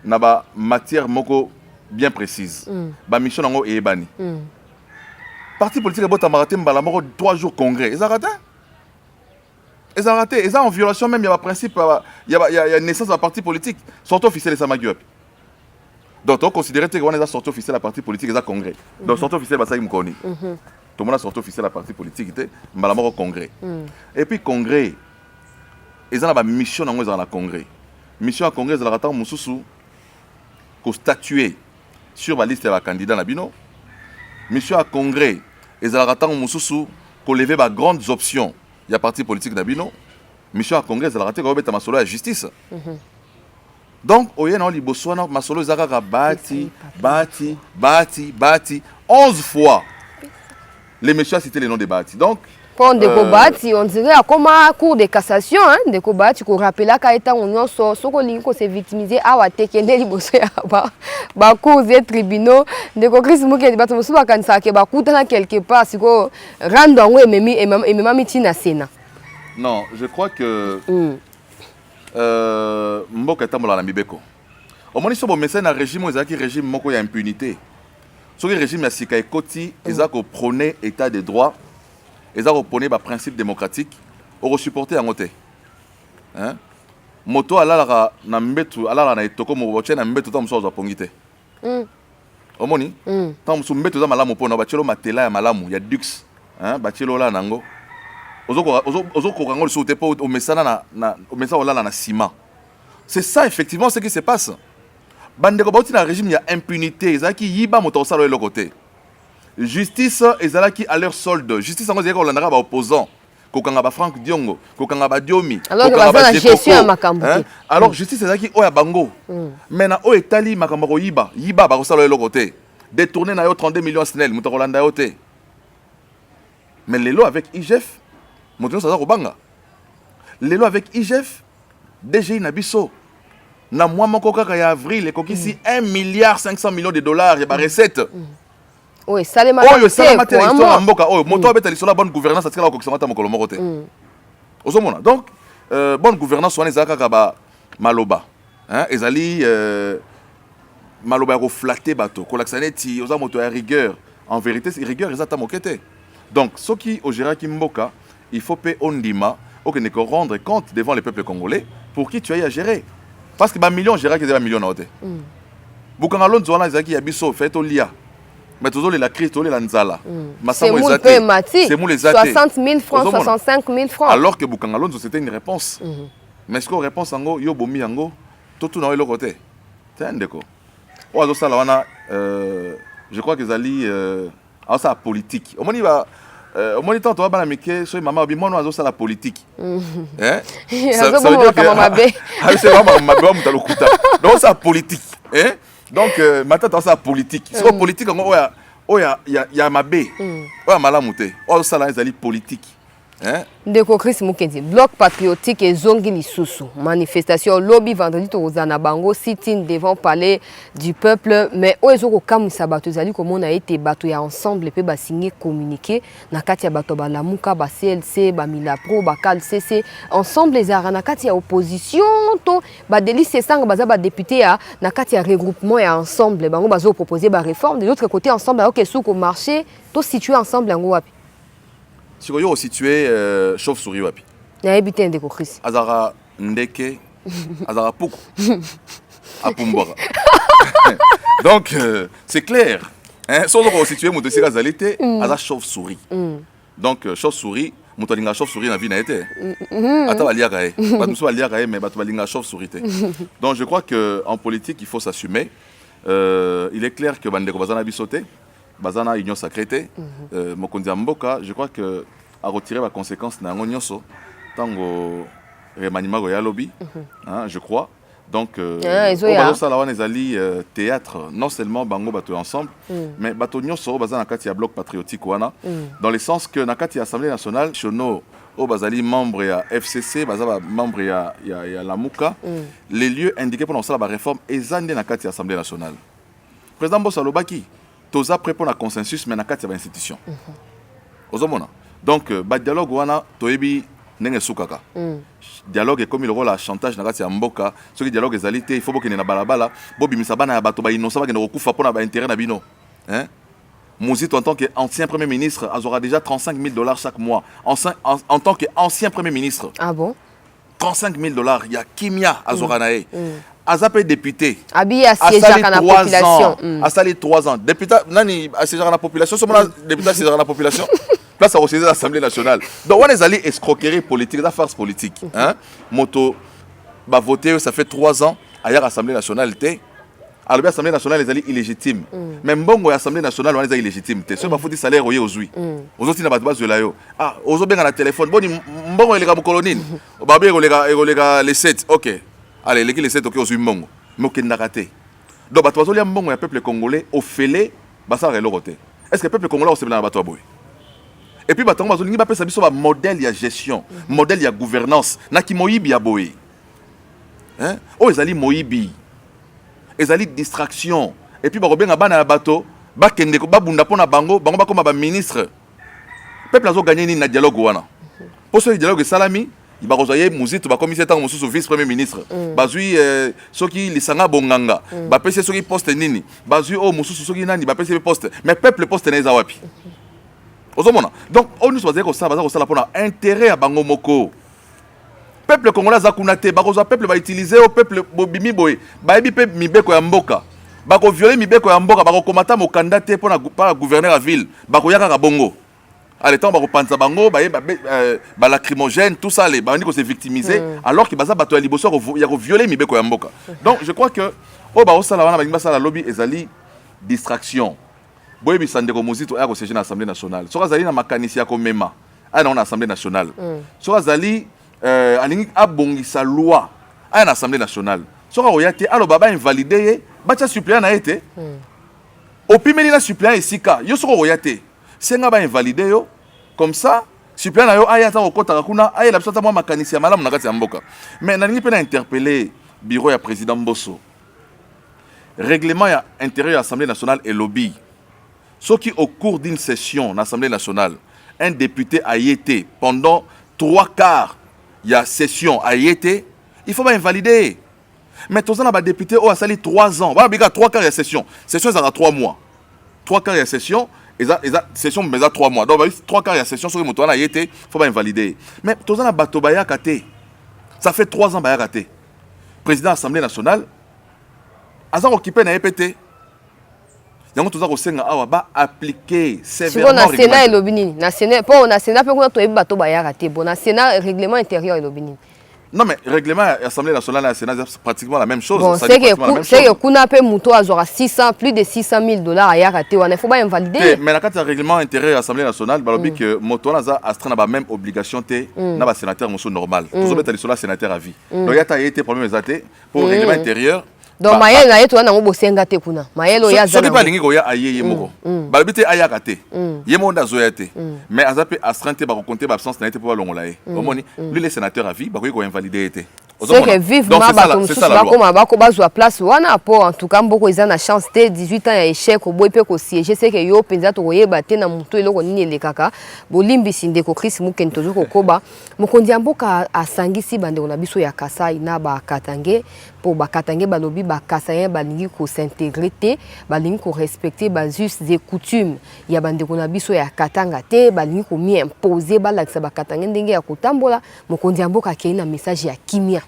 na ba matière moko bien précise. Ba mission nango e ebani. Parti politique est raté 3 jours congrès. Ils ont raté. Ils ont raté. Ils ont en violation même, il y a un principe, il y a une naissance d'un parti politique. Sortie officielle de Samaguep. Donc on considère que on est sortie officielle de la parti politique, ils ont congrès. Donc sortie officielle, c'est ça qui me connaît. Tout le monde a sorti officielle de la parti politique, il y a un congrès. Et puis congrès, ils ont une mission dans le congrès. Mission à congrès, ils ont raté Moussoussou, qu'on statuer sur la liste des candidats Nabino. Mission à congrès, et ça attend Moussoussou qu'on lève les grandes options. Il y a parti politique d'Abino. Mission à congrès, ça raté qu'on va mettre la justice. Donc, au yéna li Botswana, Masolo Zagara bati 11 fois. Les messieurs citaient les noms des bâtis. Donc, quand on dirait comme un cours de cassation, de combat, tu rappelles là qu'à on so ko se victimiser à wa tekende liboso ya ba cours des tribunaux de ko Chris Muke de bato musuba kanisa ke ba kutana quelque part siko rando ngo emema mitina sena. Non, je crois que mboka tamola na mibeko. Au moins so bo message na régime ezaki régime moko ya impunité. So régime ya sika ekoti ezako prôner état de droit. Ils ont reconnu le principe démocratique, ils ont supporté un côté. Moto ala na mbetu ala na etoko mo boche na mbetu ta muso za pongite. Omoni? Ta muso mbetu za malamu pona bachelo matela ya malamu ya dux. Bachelo la nango. Ozo ko kango so te po o mesana na o mesana la na ciment. C'est ça effectivement ce qui se passe. Bande ko bauti na régime ya impunité, ezaki yiba moto sala le côté. Justice ezalaki à leur solde. Justice en gros landaka ba opposant. Kokanga ba Franck Diongo, kokanga ba Diomi, kokanga ba gestion makambo. Alors justice ezalaki oya bango. Maintenant o etali makambo ko yiba ba ko sala le côté. Détourner na yo 32 millions snel muto ko landa yo te. Mais les lots avec IGF, moto ça za ko banga. Les lots avec IGF DG na biso. Na mois moko kaka ya avril ekokisi 1 milliard 500 millions de dollars ya ba recette. Oui, ça les matériaux. Moto abeta lisolo bonne gouvernance atikala ko kisanga ta mokolo moko te. Ozomona. Donc bonne gouvernance wana ezaka ka ba maloba. Ezali maloba ko flatter bato, ko laxaneti oza moto ya rigueur. En vérité, c'est rigueur ezata mokete. Donc ce qui au géraki mboka, il faut payer ondima au que ne rendre compte devant le peuple congolais pour qui tu as à gérer. Parce que ba million géraki des millions na ote. Bukanga lonzo wana ezaki ya biso fait olia. Mais toujours la crise, toujours la nzala. C'est mou les 60 000 francs, 65 000 francs. Alors que Bukangalonzo, c'était une réponse. Mais est-ce que la réponse, yo bomi yango, tout na le côté. C'est un déco. Oazo salawana je crois que Zali alors ça politique au moins tant toi bana mike so maman bi mono azo ça la politique hein ça veut dire que c'est vraiment mabe mu talokuta donc ça politique hein donc maintenant ça politique c'est politique on ya mabe oya malamu te o ça la Zali politique. Ndeko Chris Mukendi, bloc patriotique et zongi lisusu. Manifestation lobby vendredi tozana bango sitting devant palais du peuple mais oezoko kamisa bato zali comme on a été bato ya ensemble pe ba signer communiqué na kati ya bato ba lamuka ba CLC ba Milapro ba CALCC ensemble les arana kati ya opposition to ba délice sang baza ba député ya na kati ya regroupement ya ensemble bango bazo proposer ba réforme de l'autre côté ensemble OK sous marché to situé ensemble yango wapi. Si vous êtes situé chauve-souris wapi. Na habité Ndeko Chris. Azara ndeke, azara poukou. À Pumbara. Donc c'est clair. Hein, si vous êtes situé motosi kazalité, azara chauve-souris. Donc chauve-souris, motolinga chauve-souris na vie na été. Ata baliaka e. Ba muso baliaka e mais ba balinga chauve-souris te. Donc je crois que en politique il faut s'assumer. Il est clair que bandeko bazana bisoté. Bazana union sacrée mokonzi mboka je crois que à retirer la conséquence na ngonyoso tango remaniement ya lobby hein, je crois donc ça la wana ezali théâtre non seulement bango bato ensemble mais bato nyoso bazana kati ya bloc patriotique wana dans le sens que na kati ya Assemblée nationale chono au bazali membre ya FCC bazaba membre ya Lamuka les lieux indiqués pour lancer la réforme ezande na kati ya Assemblée nationale président Bossa Lobaki toza prêt pour la consensus mais na kati ya institution. Ozomona. Donc ba dialogue wana toyebi ndenge sukaka. Dialogue est comme le rôle à chantage na kati ya mboka, ce qui dialogue ezalité, il faut que na balabala, bobi misabana ya bato ba innocent ba ngena kokufa pona ba intérêt na bino. Hein? Mouzito en tant qu'ancien premier ministre aura déjà $35,000 chaque mois. En tant qu'ancien premier ministre. Ah bon? $35,000, il y a Kimia Azoranae. Azapé député. Abi assiégé à la population. Asali 3 ans. Député nani assiégé à la population. Comment député assiégé à la population? Place à recevoir l'Assemblée nationale. Donc on est allé escroquerie politique, la farce politique. Hein? Moto va voter, ça fait 3 ans ailleurs l'Assemblée nationale. Alors l'Assemblée nationale est allée illégitime. Même bon l'Assemblée nationale on est illégitime. Ce va foutre salaire aujourd'hui. Aux autres n'a pas de base de là. Ah, aux autres bien à téléphone. Bon bon les gars colonine. Babé les gars les 7. OK. Allez, les 7 OK aux Mbongo. Mais aucun n'a raté. Donc bato bazoli mbongo ya peuple congolais au fêlé basa relo roté. Est-ce que le peuple congolais c'est bien bato boy? Et puis bato bazoli ni ba pesa biso ba modèle ya gestion, modèle ya gouvernance na ki moyibi ya boy. Hein? Oh ezali moyibi. Ezali distraction. Et puis ba robenga bana ya bato ba kende ko ba bunda pona bango ba koma ba ministre. Peuple azo gagner ni na dialogue wana. Pour ce dialogue salami il va rejoindre Mouzito, va commissaire tant Moussou vice-premier ministre. Bazui ceux qui les sanga bonganga, va passer ceux qui poste nini. Bazui oh Moussou ceux qui nani, va passer poste. Mais peuple poste n'est zawapi. Ozomona. Donc on nous choisit comme ça pour intérêt à bango moko. Peuple congolais zakunate, bakoza peuple va utiliser au peuple bobimi boy. Ba ebi peuple mibeko ya mboka. Bako violer mibeko ya mboka, bako komata mo candidat pour la gouverneur à ville. Bako yaka ka bongo. À l'état on va repenser bango ba lacrymogène tout ça les bandi ko se victimiser alors que baza bato ya liboso ya ko violer mibeko ya mboka. Donc je crois que o ba osala wana ba sala lobby ezali distraction. Boye bisande ko Mouzito ya ko siéger na Assemblée nationale. Soka zali na makanisi ya ko mema. Ana na Assemblée nationale. Soka zali alingi abongisa loi na Assemblée nationale. Soka oyate alo baba invalider ba tia suppléant na été. Opimeli na suppléant esika yo soka oyate. C'est nga ba invalidé yo comme ça suppléant yo aya ta okota kuna aya la bisota moi makanisi ya malamu na kati ya mboka mais nalingi pe na interpeller bureau ya président Mbosso règlement ya intérieur de l'Assemblée nationale et lobby ce qui au cours d'une session de l'Assemblée nationale un député a été pendant 3/4 ya session a été il faut pas invalider mais tous na ba député o a sali 3 ans ba bika 3/4 ya session ça a 3 mois 3/4 ya session et ça session mais ça 3 mois donc 3/4 de la session sur le moto il était faut pas invalider mais tous na bato baya katé ça fait 3 ans baya katé président de l'Assemblée nationale azan occupé na EPT yango tous ko senga awa ba appliquer sévèrement na Sénat et lobini na Sénat pour na Sénat pe ko to bato baya katé bon na Sénat règlement intérieur et lobini Non, mais règlement à l'Assemblée nationale et à la Sénat, c'est pratiquement la même chose. Bon, c'est que Kuna paie Mouto à 600, plus de 600 000 dollars à Yaraté. Il ne faut pas invalider. Mais quand il y a un règlement intérieur à l'Assemblée nationale, il dit que Moto a la même obligation que le sénateur normal. Tout le monde est sénateur à vie. Donc il y a été problème pour le règlement intérieur. Donc Maël na yeto na ngo bosenga te kuna. Maël o ya zana. So balingi ko ya aye yemoko. Balobite ayaka te. Yemo nda zoya te. Mais azape astreinte ba compter ba absence na été pour longola e. Omoni, lui les sénateurs à vie ba ko invalider été. C'est que vivement bato ba koma ba ko bazwa place wana po en tout cas mboko eza na chance te 18 ans ya échec au boy pe ko siéger c'est que yo penza to yeba te na muto eloko nini elekaka bolimbi sinde ko Chris Mukento zo ko koba mokondi mboka asangisi bande na biso ya Kasai na ba Katange pour ba Katange balobi ba Kasayen balingi ko s'intégrer te balingi ko respecter ba us et coutumes ya bande na biso ya Katanga te balingi ko mi imposer ba lakisa ba Katange ndenge ya kotambola mokondi mboka ke na message ya kimia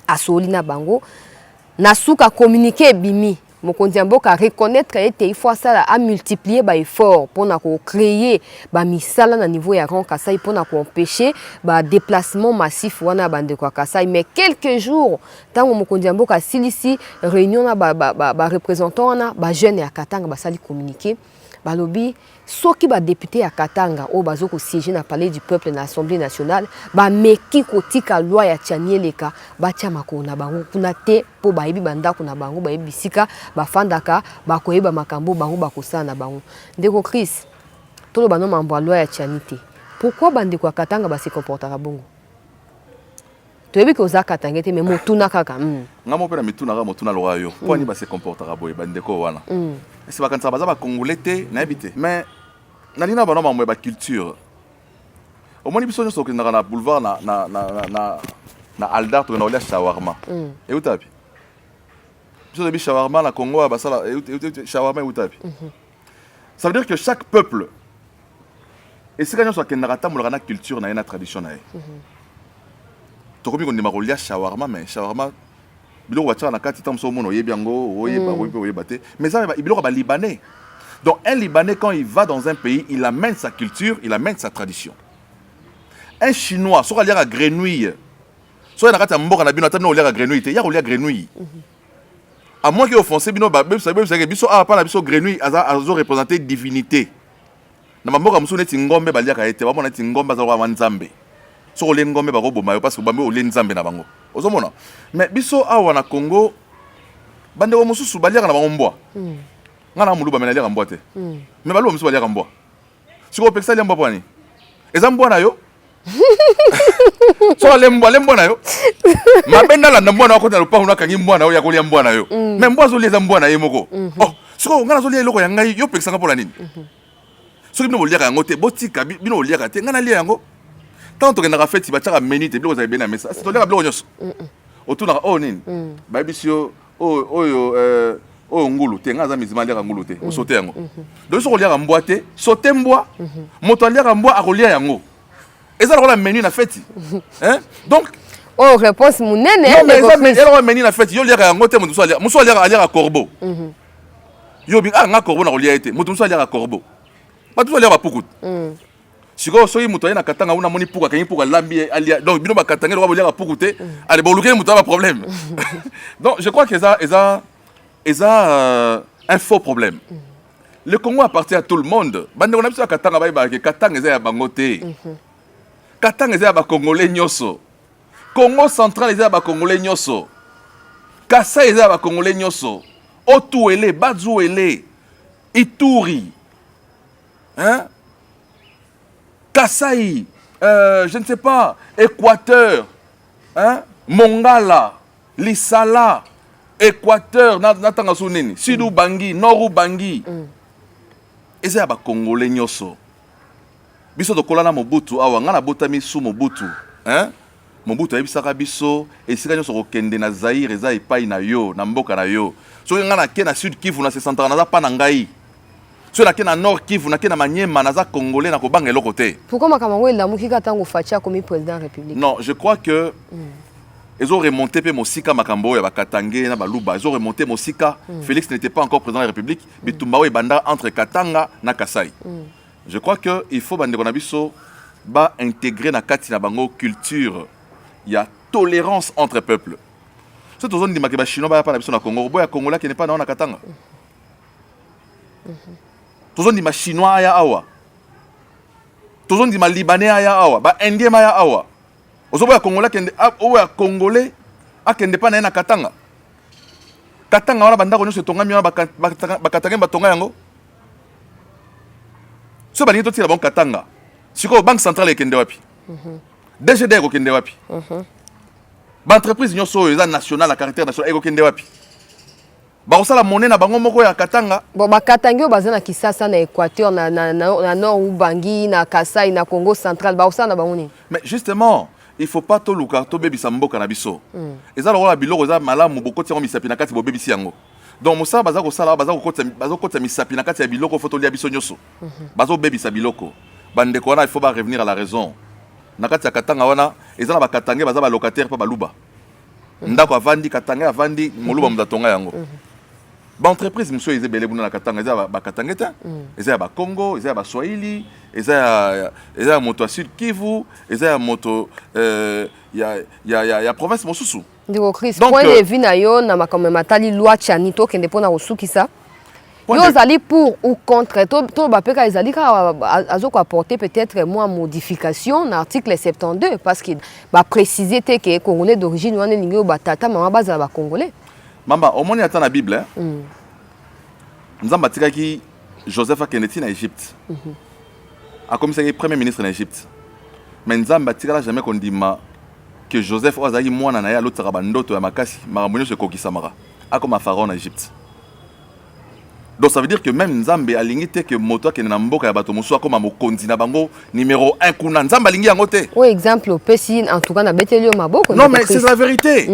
asoli na bango na suka communiquer bimi mokonzi mboka reconnaître que il faut ça à multiplier ba effort pour na ko créer ba misala na niveau ya Grand Kasai pour na ko empêcher ba déplacement massif wana bande kwa Kasai mais quelques jours tant mokonzi mboka silisi réunion na ba représentant na ba jeune ya Katanga ba sali communiquer balobi soki ba député ya Katanga o bazo ko siéger na palais du peuple na Assemblée nationale ba meki kotika loi ya Tianieleka ba tia makona bango kuna te po ba yebi banda kuna bango ba yebi sika ba fandaka ba koyeba makambo bango ba kosana bango ndeko Chris tolo bano mambo loi ya Tianité pourquoi bande kwa Katanga ba se comportera bongo toyebi ko za Katanga te mais motuna kaka ngamo pe na mituna ga motuna lo yo po ni ba se comportera boye bande ko wana c'est pas quand ça va congolais na habité mais nalina bana mambo ba culture au moins biso nyonso na boulevard na Aldar to na olia shawarma et utapi biso de shawarma na Congo ba sala shawarma et utapi ça veut dire que chaque peuple et c'est quand nyonso akendaka tambola na culture na tradition na to komi ko ndima ko lia shawarma mais shawarma biloko batia na kati tamso mono yebi yango oyeba te mais ça biloko ba libanais. Donc un Libanais quand il va dans un pays, il amène sa culture, il amène sa tradition. Un Chinois soit aller à grenouille. Soit na kati mboka na bino tamno aller à grenouille, te ya aller à grenouille. À moins que offensé bino ba savez biso a pas na biso grenouille azo représenter divinité. Na mboka musu neti ngombe ba liaka ete ba mona neti ngombe za wa nzambe. So le ngombe ba roboma yo parce que ba me ole nzambe na bango. Ozomona. Mais biso awa na Congo bande wa mususu ba liaka na bango mbwa. Ngana muluba mena liaka mbwa te. Mais ba lo mususu ba liaka mbwa. Siko pekisa liaka mbwa ni. Eza mbwa na yo. So le mbwa na yo. Mabenda la mbwa na ko na lupango na kangi mbwa na yo ya kolia mbwa na yo. Mais mbwa zo lieza mbwa na ye moko. Oh, siko ngana zo lia eloko ya ngai yo pekisa ngapola nini? Soki bino liaka yango te botika bino liaka te ngana lia yango. Tant que na fête ba tshaka menite bilo za bena mesa. C'est to liaka bilo nyoso. Otuna o nini? Ba bisio oyo ngulu te ngaza mizima liaka ngulu te o sauter yango. Donc so liaka mbwa te, sauter mbwa. Moto liaka mbwa akolia yango. Eza la menu na fête. Hein? Donc réponse munene mais eza menu na fête yo liaka yango te muso liaka corbeau. Yo bi nga corbeau na kolia ete. Moto muso liaka corbeau. Ba tuso liaka pukut. Siko soyi muto na Katanga una moni puka kanyi puka lambi alia donc bino ba Katanga lo ba liaka pukute allez bon luke muto ba problème. Donc je crois que ça un faux problème. Le Congo appartient à tout le monde. Bande on a besoin Katanga ba que Katanga eza ya bangote. Katanga eza ya ba Congolais nyoso. Congo central eza ya ba Congolais nyoso. Kasai eza ya ba Congolais nyoso. Otuele, Bazuele, Ituri. Hein? Kasai, je ne sais pas, Équateur, hein? Mongala, Lissala, Équateur, Natanga Sunini, Sidou Bangui, Noru Bangui. Et c'est à Congolais nyoso. Biso to kolana Mobutu, awa ngana botami sou Mobutu, hein? Mobutu ayebisaka biso esika nyonso kokende na Zaire eza epai na yo, na mboka na yo. Soki ngana ke na Sud Kivu na se centre naza pa na ngai. Soki na ke na Nord Kivu na ke na Maniema naza Congolais na kobanga eloko te. Pourquoi makamango elamuki ka tango Fatia comme président de la République? Non, je crois que ils ont remonté pe mosika makambo ya Bakatange na Baluba, ils ont remonté mosika. Félix n'était pas encore président de la République, mais Tumbao et Banda entre Katanga na Kasai. Je crois que il faut bande konabiso ba intégrer na kati na bango culture il y a tolérance entre peuples. C'est tout le monde qui chinois ba pas na Congo, boya Congolais qui n'est pas na Katanga. Tout le monde dit chinois aya awa. Tout le monde dit libanais aya awa, ba indien aya awa. Ozoboya Congolais qui oya Congolais a qui n'est pas na Katanga. Katanga wana banda ko se tonga mi ba Katanga ba tonga yango. So ba ni to tira bon Katanga. Siko banque centrale ekende wapi? DGD ko kende wapi? Ba entreprise nyonso eza national à caractère national eko kende wapi? Ba osala monnaie na bango moko ya Katanga. Bon ba Katanga yo baza na Kisasa na Équateur na nord Ubangi na Kasai na Congo central ba osala na bango ni. Mais justement, il faut pas to luka to bebisa mboka na biso. Eza lokola biloko eza malamu bokoti yango misapi na kati bo bebisi yango. Donc mosala baza ko sala baza ko kota misapi na kati ya biloko foto lia biso nyonso. Bazo bebisa biloko. Bande ko wana il faut pas revenir à la raison. Nakati ya Katanga wana ezala ba Katanga baza ba locataire pa baluba. Ndako avandi Katanga avandi moluba mudatonga yango. Ba entreprise monsieur ezebele buna na Katanga ezala ba Katanga ta. Ezala ba Congo, ezala ba Swahili, ezala moto à Sud Kivu, ezala moto ya province mosusu. Ndiko Chris point de vue na yo na makambo matali loi chani to kende pona osukisa. Yo zali pour ou contre to ba peka ezali ka azoko apporter peut-être moins modification na article 72 parce que ba préciser que congolais d'origine wana ningi ba tata mama baza ba congolais. Mamba omoni ata na Bible Nzamba tikaki Joseph akendeti na Égypte. A commissaire premier ministre en Égypte. Mais Nzamba tikala jamais qu'on dit que Joseph ozali mwana na ya l'autre bandoto ya makasi makambo nyonso ekokisamaka akoma pharaon en Égypte. Donc ça veut dire que même Nzambe alingi te que moto akende na mboka ya bato mosusu akoma mokonzi na bango numéro 1 kuna Nzamba alingi yango te. Oui, exemple au Pessi en tout cas na betelio maboko. Non mais c'est la vérité.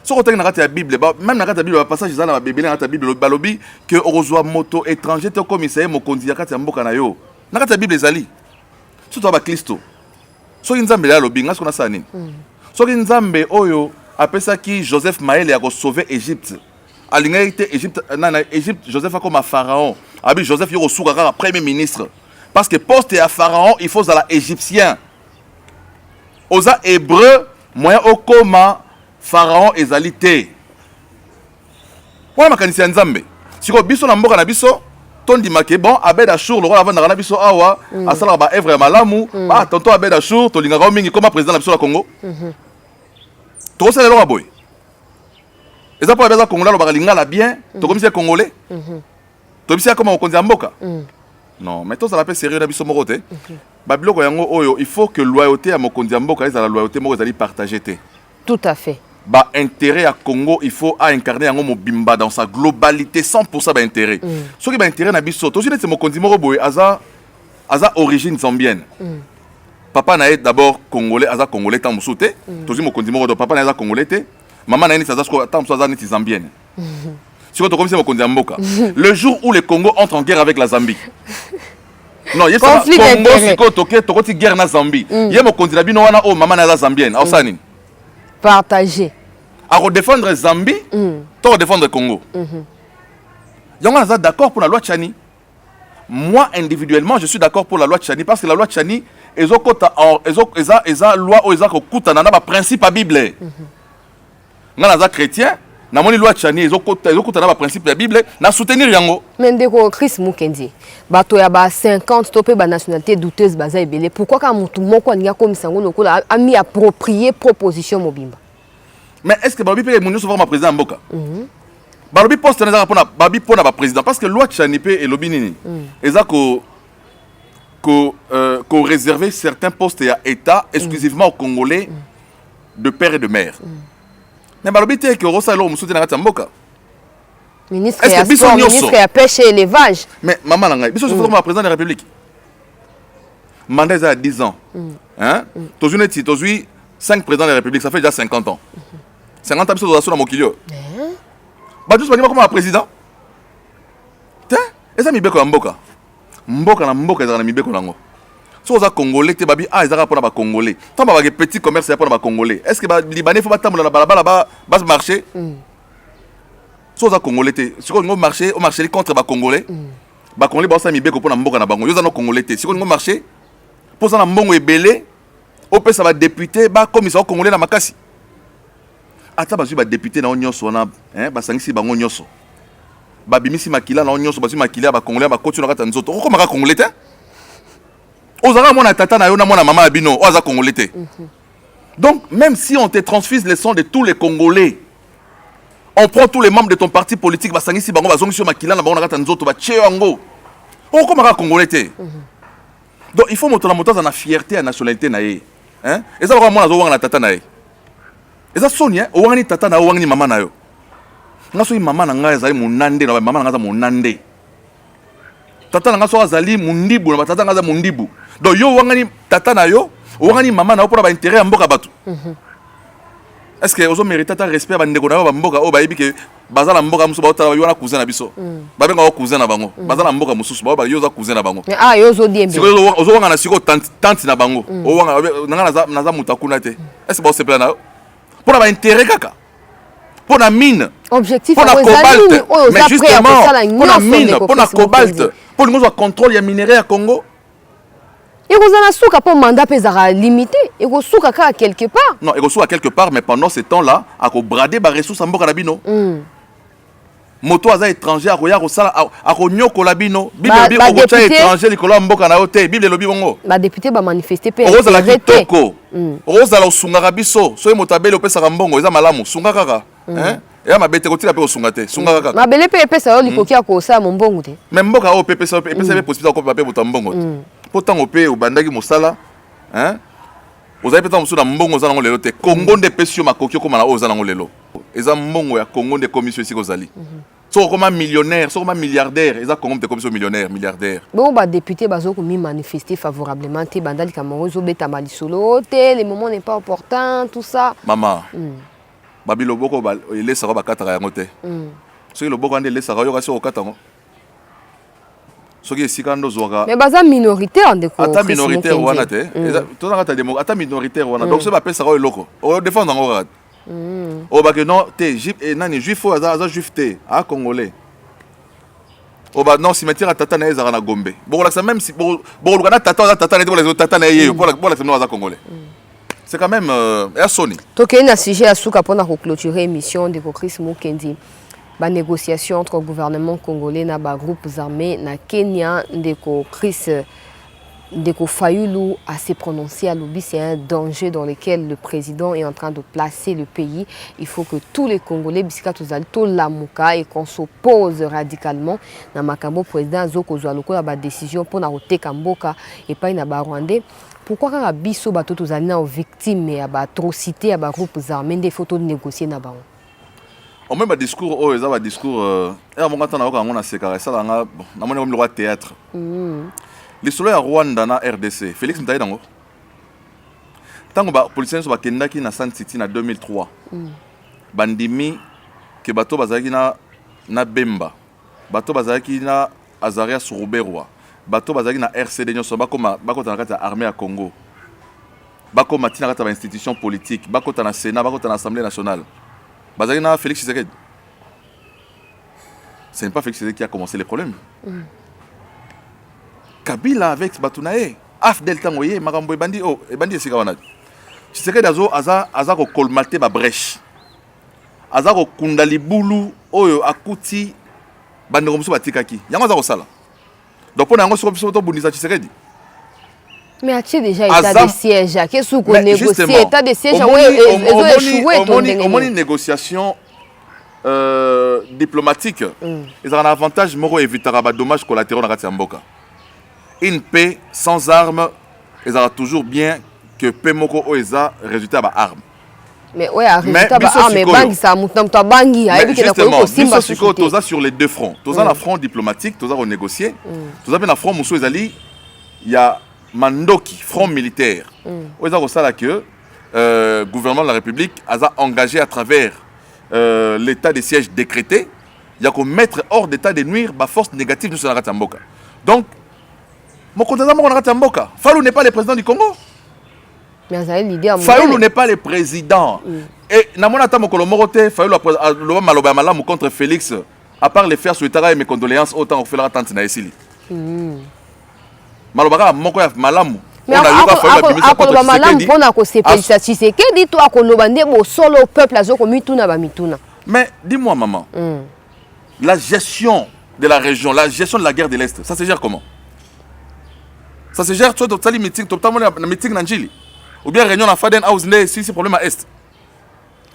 Si on regarde dans la Bible, même dans la Bible, le passage dans la Bible, dans la Bible, balobi que reçoit moto étranger te commissaire mo konzi ya kati ya mboka na yo. Na kati ya Bible ezali. Surtout ba Kristo. So Nzambe la lobi ngasko na sani. So Nzambe oyo apesaki Joseph Maël ya ko sauver Égypte. Alingait Égypte na Égypte Joseph comme pharaon. Abi Joseph yo suka ka premier ministre. Parce que poste à pharaon, il faut à égyptien. Oza hébreu, moyen okoma pharaon ezalité. Voilà makanisi ya Nzambe. Siko biso na mboka na biso tondi make bon Abed Achour le roi avant na biso awa asala ba œuvre ya malamu ba tonton Abed Achour to linga mingi comme président na biso la Congo. To sala lo boy. Eza pour beza Congolais lo ba lingala bien to comme si congolais. To bisia comme okonzi mboka. Non, mais tout ça l'appelle sérieux na biso moko te. Ba biloko yango oyo il faut que loyauté à mokonzi mboka eza la loyauté moko ezali partager te. Tout à fait. Bah intérêt à Congo, il faut incarner un mobimba dans sa globalité 100% bah intérêt. Ce qui bah intérêt na biso, to c'est mon kondi moko boy aza origine zambienne. Papa na est d'abord congolais, aza congolais tant moussouté. To mon kondi moko do papa na aza congolais te. Maman na est aza tant moussou aza neti zambienne. Si on te comme c'est mon kondi mboka. Le jour où le Congo entre en guerre avec la Zambie. Non, il y a Congo siko tokoti guerre na Zambie. Il y a mon kondi na bino wana oh maman na aza zambienne. Osani. Partager. À redéfendre Zambie, toi redéfendre Congo. On est d'accord pour la loi Tchani. Moi, individuellement, je suis d'accord pour la loi Tchani parce que la loi Tchani, ils ont loi ou ils ont principe à Bible. Nous sommes chrétiens, nous avons loi Tchani, ils ont principe à Bible, nous soutenir yango. Mais ndeko Chris Mukendi, bato ya ba 50 topé ba nationalité douteuse baza ebele. Pourquoi quand mutu moko aninga comme sango lokola a mis approprié proposition mobimba? Mais est-ce que Babi peut être souvent ma président Mboka? Babi poste na pour Babi pour na président parce que loi Tchani pe et lobi nini. Eza ko réserver certains postes à État exclusivement aux Congolais de père et de mère. Mais Babi te que rosa lo musuti na Mboka. Ministre ya sport, ministre ya pêche et élevage. Mais maman nanga, biso je comme président de la République. Mandat à 10 ans. Hein? Tozune ti tozui 5 présidents de la République, ça fait déjà 50 ans. 50 ans, sur la Mokilio. Bah, juste comme un président. Et ça, mi beko mboka. Mboka na mboka, ça na mi beko nango. Si vous êtes Congolais, tu babi ah, ils ont pour les Congolais. Tant que petit commerce, c'est pour les Congolais. Est-ce que les Libanais faut pas tambour la balaba là-bas, bas marché? Si vous êtes Congolais, si vous êtes marché, au marché contre les Congolais. Les Congolais, bah ça mi beko pour la mboka na bango. Ils ont Congolais. Si vous êtes marché, pour ça na mbongo ebele. opesa ba député ba komisa congolais na makasi ata bazwi ba député na onyoso na basangisi bango nyonso babimisi makila na onyoso bazwi makila ba congolais ba koti na kata nzoto okomaka congolais te ozaka mwana tata na yo na mwana mama ya bino oza congolais te. Donc même si on te transfuse les sons de tous les congolais, on prend tous les membres de ton parti politique basangisi bango bazongisi makila na bango na kata nzoto ba tcheo yango okomaka congolais te. Donc il faut moto na na fierté à nationalité na ye. Hein? Et ça va mwana zo wanga na tata na ye. Et ça soni hein, owanga ni tata na owanga ni mama na yo. Ngaso mama na nga ezali munande na mama na nga za munande. Tata na nga so azali mundibu na tata na nga za mundibu. Donc yo wanga ni tata na yo, owanga ni mama na yo pour ba intérêt ya mboka batu. Est-ce que ozo mérite ta respect ba ndeko na ba mboka o ba yebi ke bazala mboka musu ba otala yo na cousin na biso. Ba benga o cousin na bango. Bazala mboka mususu ba yo za cousin na bango. Ah yo zo diembe. Siko ozo wanga na siko tante na bango. O wanga na za mutakuna te. Est-ce que ba se plaît na pour ba intérêt kaka. Pour la mine. Objectif pour la cobalt. Mais justement pour la mine, pour la cobalt. Pour nous contrôle ya minerai à Congo. Et vous avez souka pour mandat pesara limité. Et vous souka quelque part. Non, et vous souka quelque part, mais pendant ce temps-là, à ko brader ba ressources en boka labino. Moto aza étranger à koya ko sala à ko nyoko labino. Bible bi ko cha étranger likolo mboka na hotel. Bible lobi bongo. Ba député ba manifester pe. Rosa la kitoko. Rosa la sunga biso. So motabele opesa mbongo eza malamu. Sunga kaka. Hein? Et à ma bête côté la pe osunga te. Sunga kaka. Ma belle pe pesa yo likoki ko sa mbongo te. Même mboka o pe pesa possible ko papier botambongo. Pourtant au pays au bandaki mosala hein vous avez peut-être musu na mbongo za nango lelo te Congo nde pesio makoki ko mana o za nango lelo eza mbongo ya Congo nde commission ici kozali so comme millionnaire so comme milliardaire eza Congo nde commission millionnaire milliardaire bon ba député bazo ko mi manifester favorablement te bandali kamango zo beta malisolo te le moment n'est pas opportun tout ça maman babilo boko ba elesa ba kataka yango te so le boko ande elesa yo kasi o katango. Mais baza minoritaire de quoi? Ata minoritaire wana te. Tout ça ata ata minoritaire wana. Donc ce ba pesa ko loko. O défendre ngo rat. O ba que non te juif et nani juif o aza juif te a congolais. O ba non cimetière tata na ezara na Gombe. Bon là ça même si bon na tata na les autres tata na yé pour la no aza congolais. C'est quand même ya soni. To ke na sujet asuka pona ko clôturer émission de Chris Mukendi. La négociation entre le gouvernement congolais et les groupes armés na Kenya, Chris Ndeko Fayulu a s'est prononcé à l'Obi, c'est un danger dans lequel le président est en train de placer le pays. Il faut que tous les Congolais et qu'on s'oppose radicalement. Na makambo président Zoko Zoualoko a une décision pour na Kamboka et pas na Rwandais. Pourquoi quand biso bato tozali na victime ya ba atrocité ya ba groupes armés des photos de négocier na bango? Au même discours, oh, ils ont un discours. Et à mon temps, on a sécaré ça dans le théâtre. L'histoire à Rwanda na RDC, Félix Ntaï dango. Tant que les policiers sont bakendaki na San City en 2003. Bandimi que bato bazaki na Bemba, bato bazaki na Azaria Suruberwa, bato bazaki na RCD nyoso bakoma bakota na armée à Congo. Bakoma tina kata ba institution politique, bakota na Sénat, bakota na Assemblée nationale. Bazalina Félix Tshisekedi. Ce n'est pas Félix Tshisekedi qui a commencé les problèmes. Kabila avec Batounae, Afdel Tangoye, Marambo et Bandi, oh, et Bandi Sikawana. Tshisekedi aza ko kolmate ba brèche. Aza ko kundali bulu oyo akuti bandeko musu batikaki. Yango aza ko sala. Donc pour nango soko to bundisa Tshisekedi. Mais as-tu déjà état de siège? Qu'est-ce qu'on négocie? État de siège, au moins une négociation diplomatique. Ils ont un avantage, moro évitera des dommages collatéraux dans la mboka. Une paix sans armes, ils ont toujours bien que paix moko oeza résultat à armes. Mais ouais, résultat à armes, mais bangi ça mutam ta bangi. Justement, nous sur les deux fronts. Nous avons un front diplomatique, nous avons négocié. Nous avons un front moussou ezali. Il y a Mandoki, front militaire. Où est-ce que le gouvernement de la République a engagé à travers l'état de siège décrété, il y a qu'à mettre hors d'état de nuire la force négative de la Mboka. Donc, mon candidat Mboka, Fayulu n'est pas le président du Congo. Fayulu n'est pas le président. Et Namona Tamokolo Morote, Fayulu a maloba malamu contre Félix, à part les faire sur le terrain et mes condoléances, autant on fait la tante na esili. Malobaka moko ya malamu Mais akoloba malamu mpona kosepelisa Tshisekedi to akoloba nde bosolo peuple azo mituna ba mituna. Mais dis-moi maman, la gestion de la région, la gestion de la guerre de l'Est, ça se gère comment? Ça se gère, tu as les meetings, tu as les meetings Nanjili. Ou bien réunion à Faden House, si c'est problème à Est.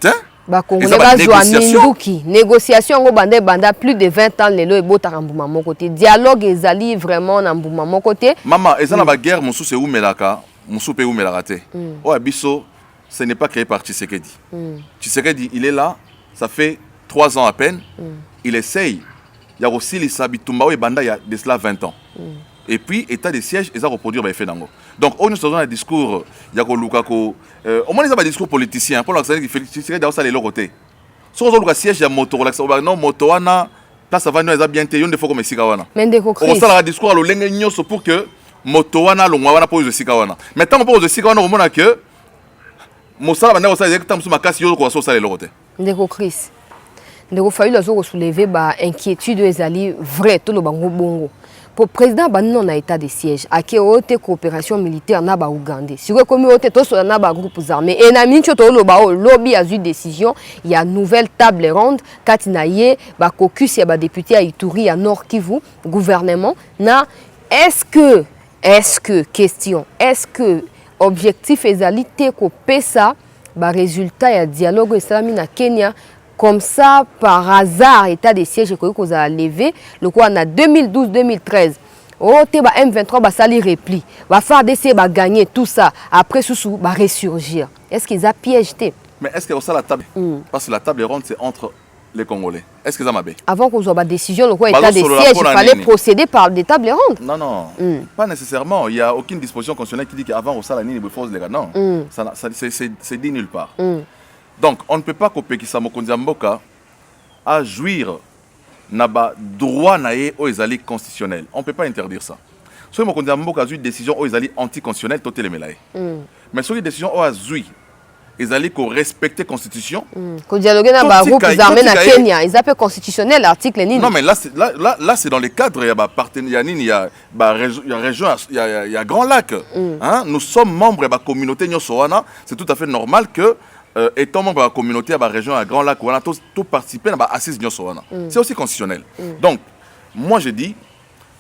Tiens? Ba Congolais bazwa minduki. Négociation ngo banda plus de 20 ans lelo ebota mbuma mon côté. Dialogue ezali vraiment na mbuma mon côté. Maman, ezana ba guerre mon sou c'est Oumelaka, mon sou pe Oumelaka te. O abiso, ce n'est pas créé par Tshisekedi. Tshisekedi, il est là, ça fait 3 ans à peine. Il essaye. Il y a aussi les Sabitumba et Banda il y a de cela 20 ans. Et puis, état de siège, ils ont reproduit l'effet d'ango. Donc, on nous a un discours, il y a au moins, ils ont un discours politicien. Pour l'instant, il fait dans ça les côté. Si on a un siège, il y a moto, non, moto, là, ça va nous bien te, il faut comme Sikawana. On a un discours à l'olengagnos pour que moto, l'ongwana pose de Sikawana. Maintenant, on pose de Sikawana, on a que Mossala, on a ça, exactement sur ma casse, il y a ça les côté. Ndeko Chris. Ndeko fallu la soulever ba inquiétude ezali vrai tout le bango bongo. Pour le président, non a état de siège. À qui haute coopération militaire n'a pas Ougandais. Si vous communauté tous sur n'a pas groupes armés. Et na mincho to lo ba lobby a eu décision. Il y a nouvelle table ronde. Katinaye ba caucus ya ba député à Ituri à Nord Kivu gouvernement na est-ce que question est-ce que objectif ezalité ko pesa ba résultat ya dialogue islami na Kenya. Comme ça, par hasard, état de siège qu'on a levé, le quoi en 2012-2013. Oh, M23 va salir repli, va faire des va gagner tout ça. Après, sous va ressurgir. Est-ce qu'ils ont piégé? Mais est-ce que ça la table? Parce que la table ronde, c'est entre les Congolais. Est-ce que ça m'a bien? Avant qu'on ait une décision, le quoi état de siège, il fallait procéder par des tables rondes. Non, pas nécessairement. Il n'y a aucune disposition constitutionnelle qui dit qu'avant on la ligne, il faut les gars. Non, c'est dit nulle part. Donc, on ne peut pas couper qui Mokonzi Mboka à jouir na ba droit naé aux ezali constitutionnel. On ne peut pas interdire ça. Si Mokonzi Mboka a eu une décision aux ezali anticonstitutionnelle, tout est le melaye. Mais sur une décision aux azui, ezali ko respecter constitution. Ko dialoguer na ba groupe armé na Kenya, ils appellent constitutionnel l'article ni. Non mais là c'est dans les cadres il y a ba partenaire il y a ba région il y a Grand Lac. Hein, nous sommes membres de la communauté Nyosoana, c'est tout à fait normal que étant membre de la communauté à la région à Grand Lac, on a tous participé à l'assise de c'est aussi constitutionnel. Donc, moi je dis,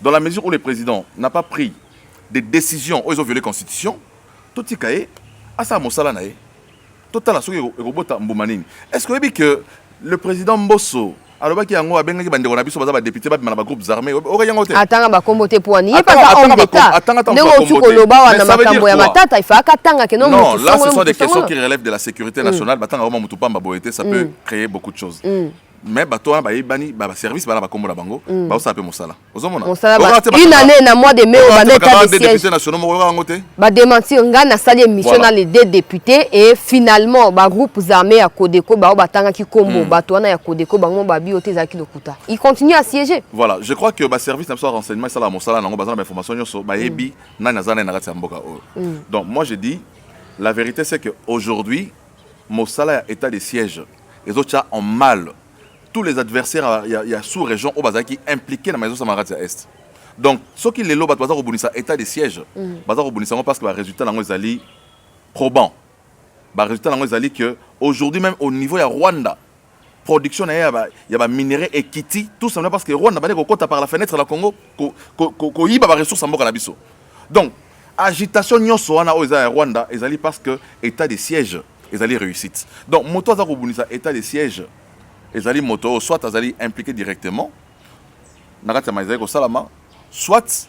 dans la mesure où le président n'a pas pris des décisions où ils ont violé la Constitution, tout est caillé, à ça, Mossala naé, tout à la souris et robot Mboumanine. Est-ce que vous savez que le président Mbosso, alors qu'il y a un député, il y a un groupe armé, attends, ba comboté pour ni pas homme d'état. Non, là ce sont des questions qui relèvent de la sécurité nationale. Ça peut créer beaucoup de choses. Mais toi, service, bango, ça peut Moussala. Une année, na mois de mai, on démentir, on a sali mission dans les deux députés et finalement, groupe armé à Kodeko, batanga qui combo, batouana à Kodeko, bango babi ote zaki lokuta. Il continue à siéger. Voilà, je crois que service n'a pas renseignement, ça la Moussala, n'a pas d'informations sur Baebi, Nanazana et Mboka. Donc moi je dis, la vérité c'est qu'aujourd'hui, Moussala est état de siège. Les autres ont mal. Tous les adversaires, il y a sous-région au Bazar qui impliqués dans la maison Samarat Est. Donc, ceux qui les lobent, Bazar au Bounissa, état de siège, Bazar au Bounissa, parce que le résultat est allé probant. Le résultat est allé que aujourd'hui même au niveau de Rwanda, production il y a minerai et Kiti, tout simplement parce que Rwanda a par la fenêtre la Congo, il y a des ressources en Boka. Donc, agitation nyonso wana au Rwanda, ils allé parce que état de siège, ils allé réussite. Donc, moto Bazar au Bounissa, état de siège. Les alliés moto, soit ils impliqués directement, soit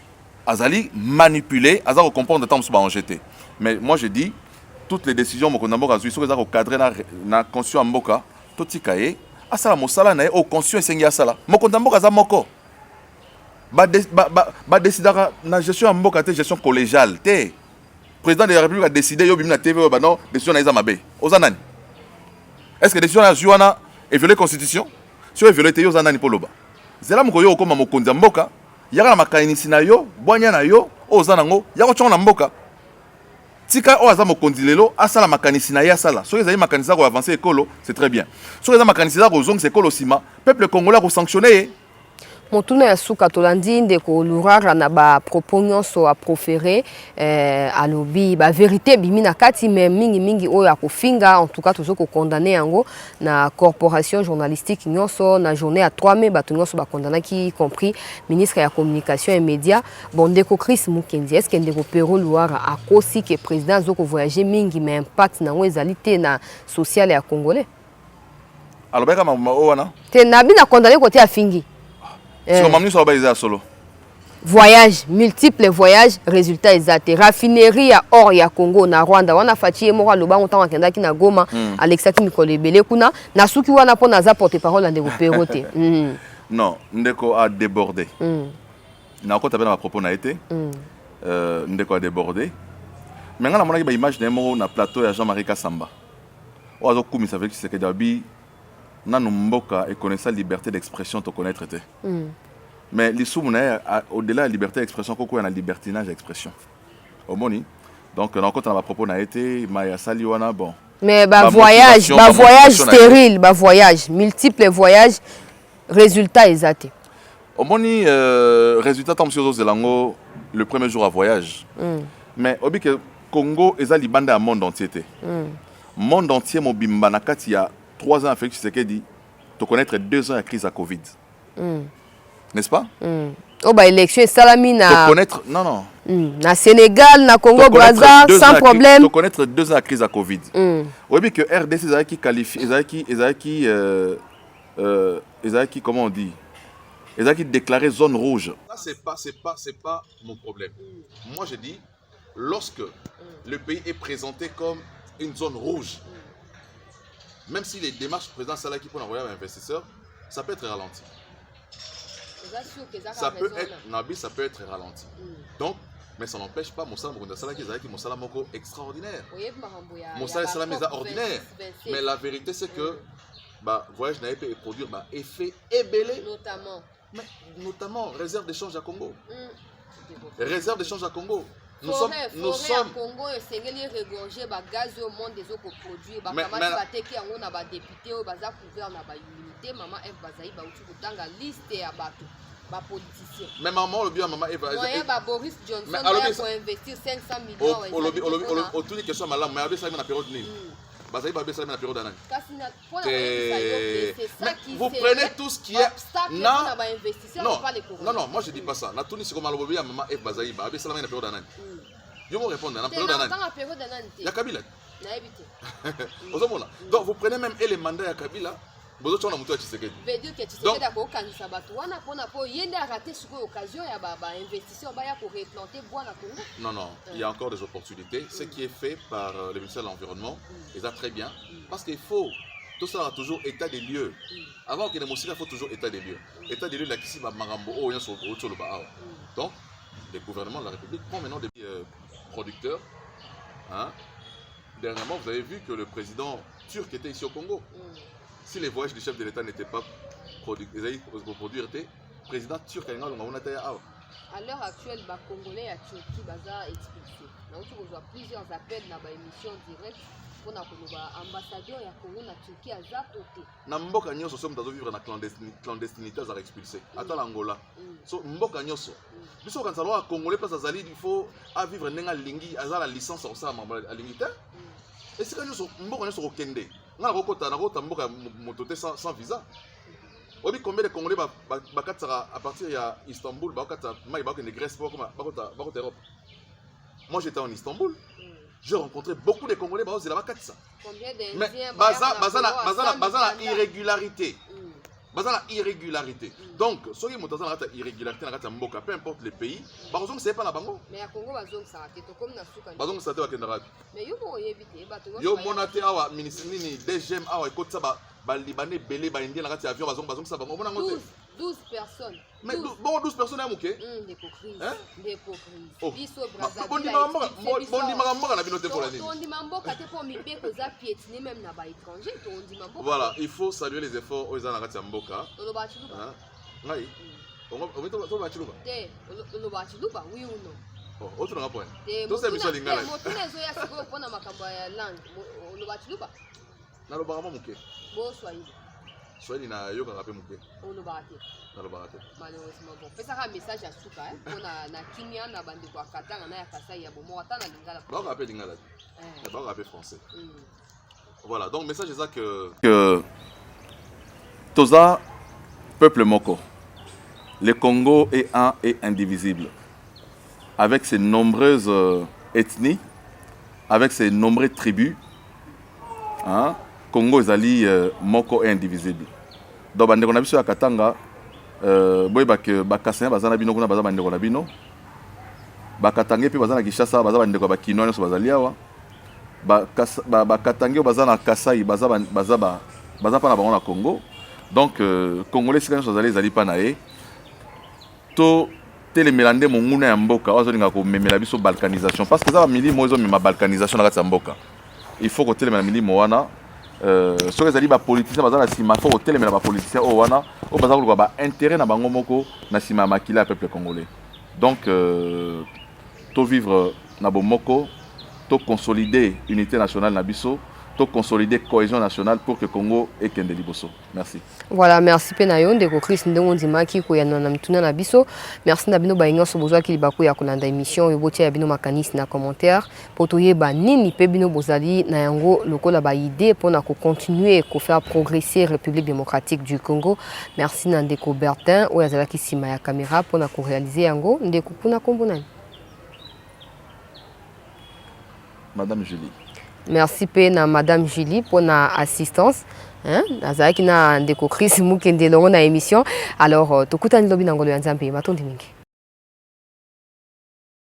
ils manipulés, ils comprendre de temps en jeté. Mais moi je dis, toutes les décisions que nous avons prises, sont cadrées dans la conscience Mboka, tout ce qui est, asala mosala na au conscience sengi asala. Mokonda Mboka za moko. Ba décider na gestion Mboka te gestion collégiale te. Président de la République a décidé yo bimna TV ba non décision na mabe. Ozanani. Est-ce que décision na juana et violer la Constitution? Si vous violez les anani poloba. C'est là que vous comme Mokonzi Mboka, il y a ma kainisi na yo, boanya na yo, ozanango, ya ko chona Mboka. Tika o aza Mokonzi lelo, asala makanisi na ya sala. So ezali makanisa ko avancer écolo, c'est très bien. So ezali makanisa ko zong c'est écolo sima, peuple congolais ko sanctionner. motuna ya suka tolandi ndeko lurara na ba propos nyonso a proféré alobi ba vérité bimi na kati mais mingi oyo akofinga en tout cas tozo ko condamner yango na corporation journalistique nyonso na journée à 3 mai bato nyonso ba condamner qui compris ministre ya communication et médias bon ndeko Chris Mukendi est-ce que ndeko Pero Luara akosi que président zoko voyager mingi mais impact nango ezalité na social ya congolais alors beka mama owana te nabi na condamner côté ya fingi sur mamni so ba isa solo voyage multiples voyages résultat exact raffinerie à or ya Congo na Rwanda wana fatie moko loba ntango akendaki na Goma Alexati Mikolo Ebele kuna na suki wana po naza porte parole ndeko Pero te non ndeko a débordé na ko tabela ma propos na été ndeko a débordé mais ngana mona ba image na mo na plateau ya Jean-Marie Kassamba ozo kumisa avec ce que dabi nanu mboka et connaître la liberté d'expression to connaître te mais l'issoumuna au-delà de la liberté d'expression koko y a la libertinage d'expression au moni donc on compte dans ma propos na été maya saliwana bon mais voyage stérile voyage multiples voyages résultat exact au moni résultat tant monsieur Zelango le premier jour à voyage mais obi que Congo est à libanda à monde entier monde entier mobimba na kati ya 3 ans Félix Tshisekedi te connaître 2 ans la crise à Covid. N'est-ce pas? Oh bah élection salami na te connaître non na Sénégal na Congo Brazza sans problème. Te connaître 2 ans la crise à Covid. Oui bien que RDC ils qui qualifie ils qui comment on dit? Ils qui déclaré zone rouge. Ça c'est pas mon problème. Moi je dis lorsque le pays est présenté comme une zone rouge. Même si les démarches président Salaki pour envoyer un investisseur, ça peut être ralenti. Ça peut être ralenti. Donc, mais ça n'empêche pas Moussa Salaki Moussa Moko extraordinaire. Moussa Salami est ordinaire. Mais la vérité c'est que voyage n'a pas produire effet ébélé. Notamment réserve d'échange à Congo. Réserve d'échange à Congo. Nous sommes Congo et regorger gaz au monde des autres produits député au bazar couvert na immunité maman F Bazaï liste ya bato politicien mais maman le bien maman Eva Boris Johnson pour investir 500 millions au tout question malam mais ça na période ni Bazaï ba na période d'année vous prenez tout ce qui est non moi je dis pas ça na tout ni c'est comme malobi ya maman F Bazaï ba ça na période d'année yo me répondre na période d'année ya Kabila na ebité donc vous prenez même les mandats ya Kabila bozo chona mutu ya Tshisekedi veut dire que Tshisekedi a ko kanisa bato wana pona po yende a raté sur occasion ya investisseur ba ya ko replanter bois na Congo. Non, il y a encore des opportunités. Ce qui est fait par le ministère de l'Environnement, c'est très bien parce qu'il faut tout ça a toujours état des lieux. Avant que les moussika, il faut toujours état des lieux. État des lieux là qui ba marambo o sur le bas. Donc le gouvernement de la République prend maintenant des producteurs. Dernièrement, vous avez vu que le président turc était ici au Congo. Si les voyages du chef de l'État n'étaient pas produits, le président turc a à l'heure actuelle, les Congolais à Turquie baza expulsé. Nous avons plusieurs appels dans l'émission directe pour l'ambassadeur ya Congo na Turquie à Zapote. Na mboka nyoso somme dazo vivre na clandestinité za expulsé. Ata l'Angola. So mboka nyoso. Biso quand ça loa Congolais place azali il faut à vivre nenga lingi azala licence au sa à lingita. Et c'est quand nyoso mboka nyoso okende. Na rokota mboka mototé sans visa. Obi combien de Congolais à partir de Istanbul, de Grèce, Europe. Moi j'étais en Istanbul, j'ai rencontré beaucoup de Congolais, combien d'Indiens? Mais bazana irrégularité. Bazana irrégularité. Donc, si vous avez une irrégularité dans Mboka, peu importe le pays, bazong c'est pas la bango. Mais à Congo bazong ça, c'est comme na souka. Bazong ça te va kendara. Mais yo mo yebite bato. Yo monate awa ministre nini DGM awa ekotsa ba libanais belé ba indien na avion bazong ça bango. 12 personnes. Mais bon 12 personnes à mouké. Des hypocrites. Des hypocrites. Biso Brazzaville. Bon di mamba na binote pour la nuit. On dit mambo kate pour mi pe koza piétiner même na ba étranger, on dit mambo. Voilà, il faut saluer les efforts aux Anakati Mboka. Oloba chiluba. Oui. On met tout ba chiluba. Oloba chiluba, oui ou non? Oh, autre point. Tout ça Michel Lingala. Mo tuna zo ya siko pona makambo ya langue. Oloba chiluba. Na loba mouké. Bo swahili. Swahili na yoka rappé muke. On le barate. Na le barate. Malheureusement bon. Pesa ka message à Souka na kimia na bande kwa katanga na ya Kasai ya bomo ata na lingala. Ba rappé lingala. Ba rappé français. Mm. Voilà, donc message est ça que Toza peuple moko. Le Congo est un et indivisible. Avec ses nombreuses ethnies, avec ses nombreuses tribus, hein, Congo ezali moko et indivisible. Donc bandeko na biso ya Katanga boyeba ke bakasanya bazana bino kuna baza bandeko na bino. Bakatange pe bazana Kinshasa baza bandeko ba Kinoa nyonso bazali awa. Bakatange bazana Kasai baza pa na bango na Congo. Donc Congolais sika nyonso bazali ezali pa na ye. To telemelande monguna ya mboka ozolinga ko memela biso balkanisation parce que ça va milimo ezo mema balkanisation na kati ya mboka. Il faut que telemela milimo wana soki ezali ba politicien bazala sima faut que telemela ba politicien o wana o bazala ko ba intérêt na bango moko na sima makila peuple congolais. Donc to vivre na bomoko, to consolider unité nationale na biso, to consolider cohésion nationale pour que Congo ait kende liboso. Merci. Voilà, merci Penayon de Chris Ndongo Ndimaki ko ya na mtuna na biso. Merci na bino ba nyonso bozwa ki libako ya kolanda émission yoboti ya bino makanisi na commentaire pour toyeba nini pe bino bozali na yango lokola ba idée pour na ko continuer ko faire progresser République démocratique du Congo. Merci na ndeko Bertin o yazala ki sima ya caméra pour na ko réaliser yango ndeko kuna kombonani. Madame Julie. Merci pe na Madame Julie pour na assistance. Nazaki na ndeko Chris Mukende longo na émission. Alors tokutani lobi na ngolo ya Nzambe matondi mingi.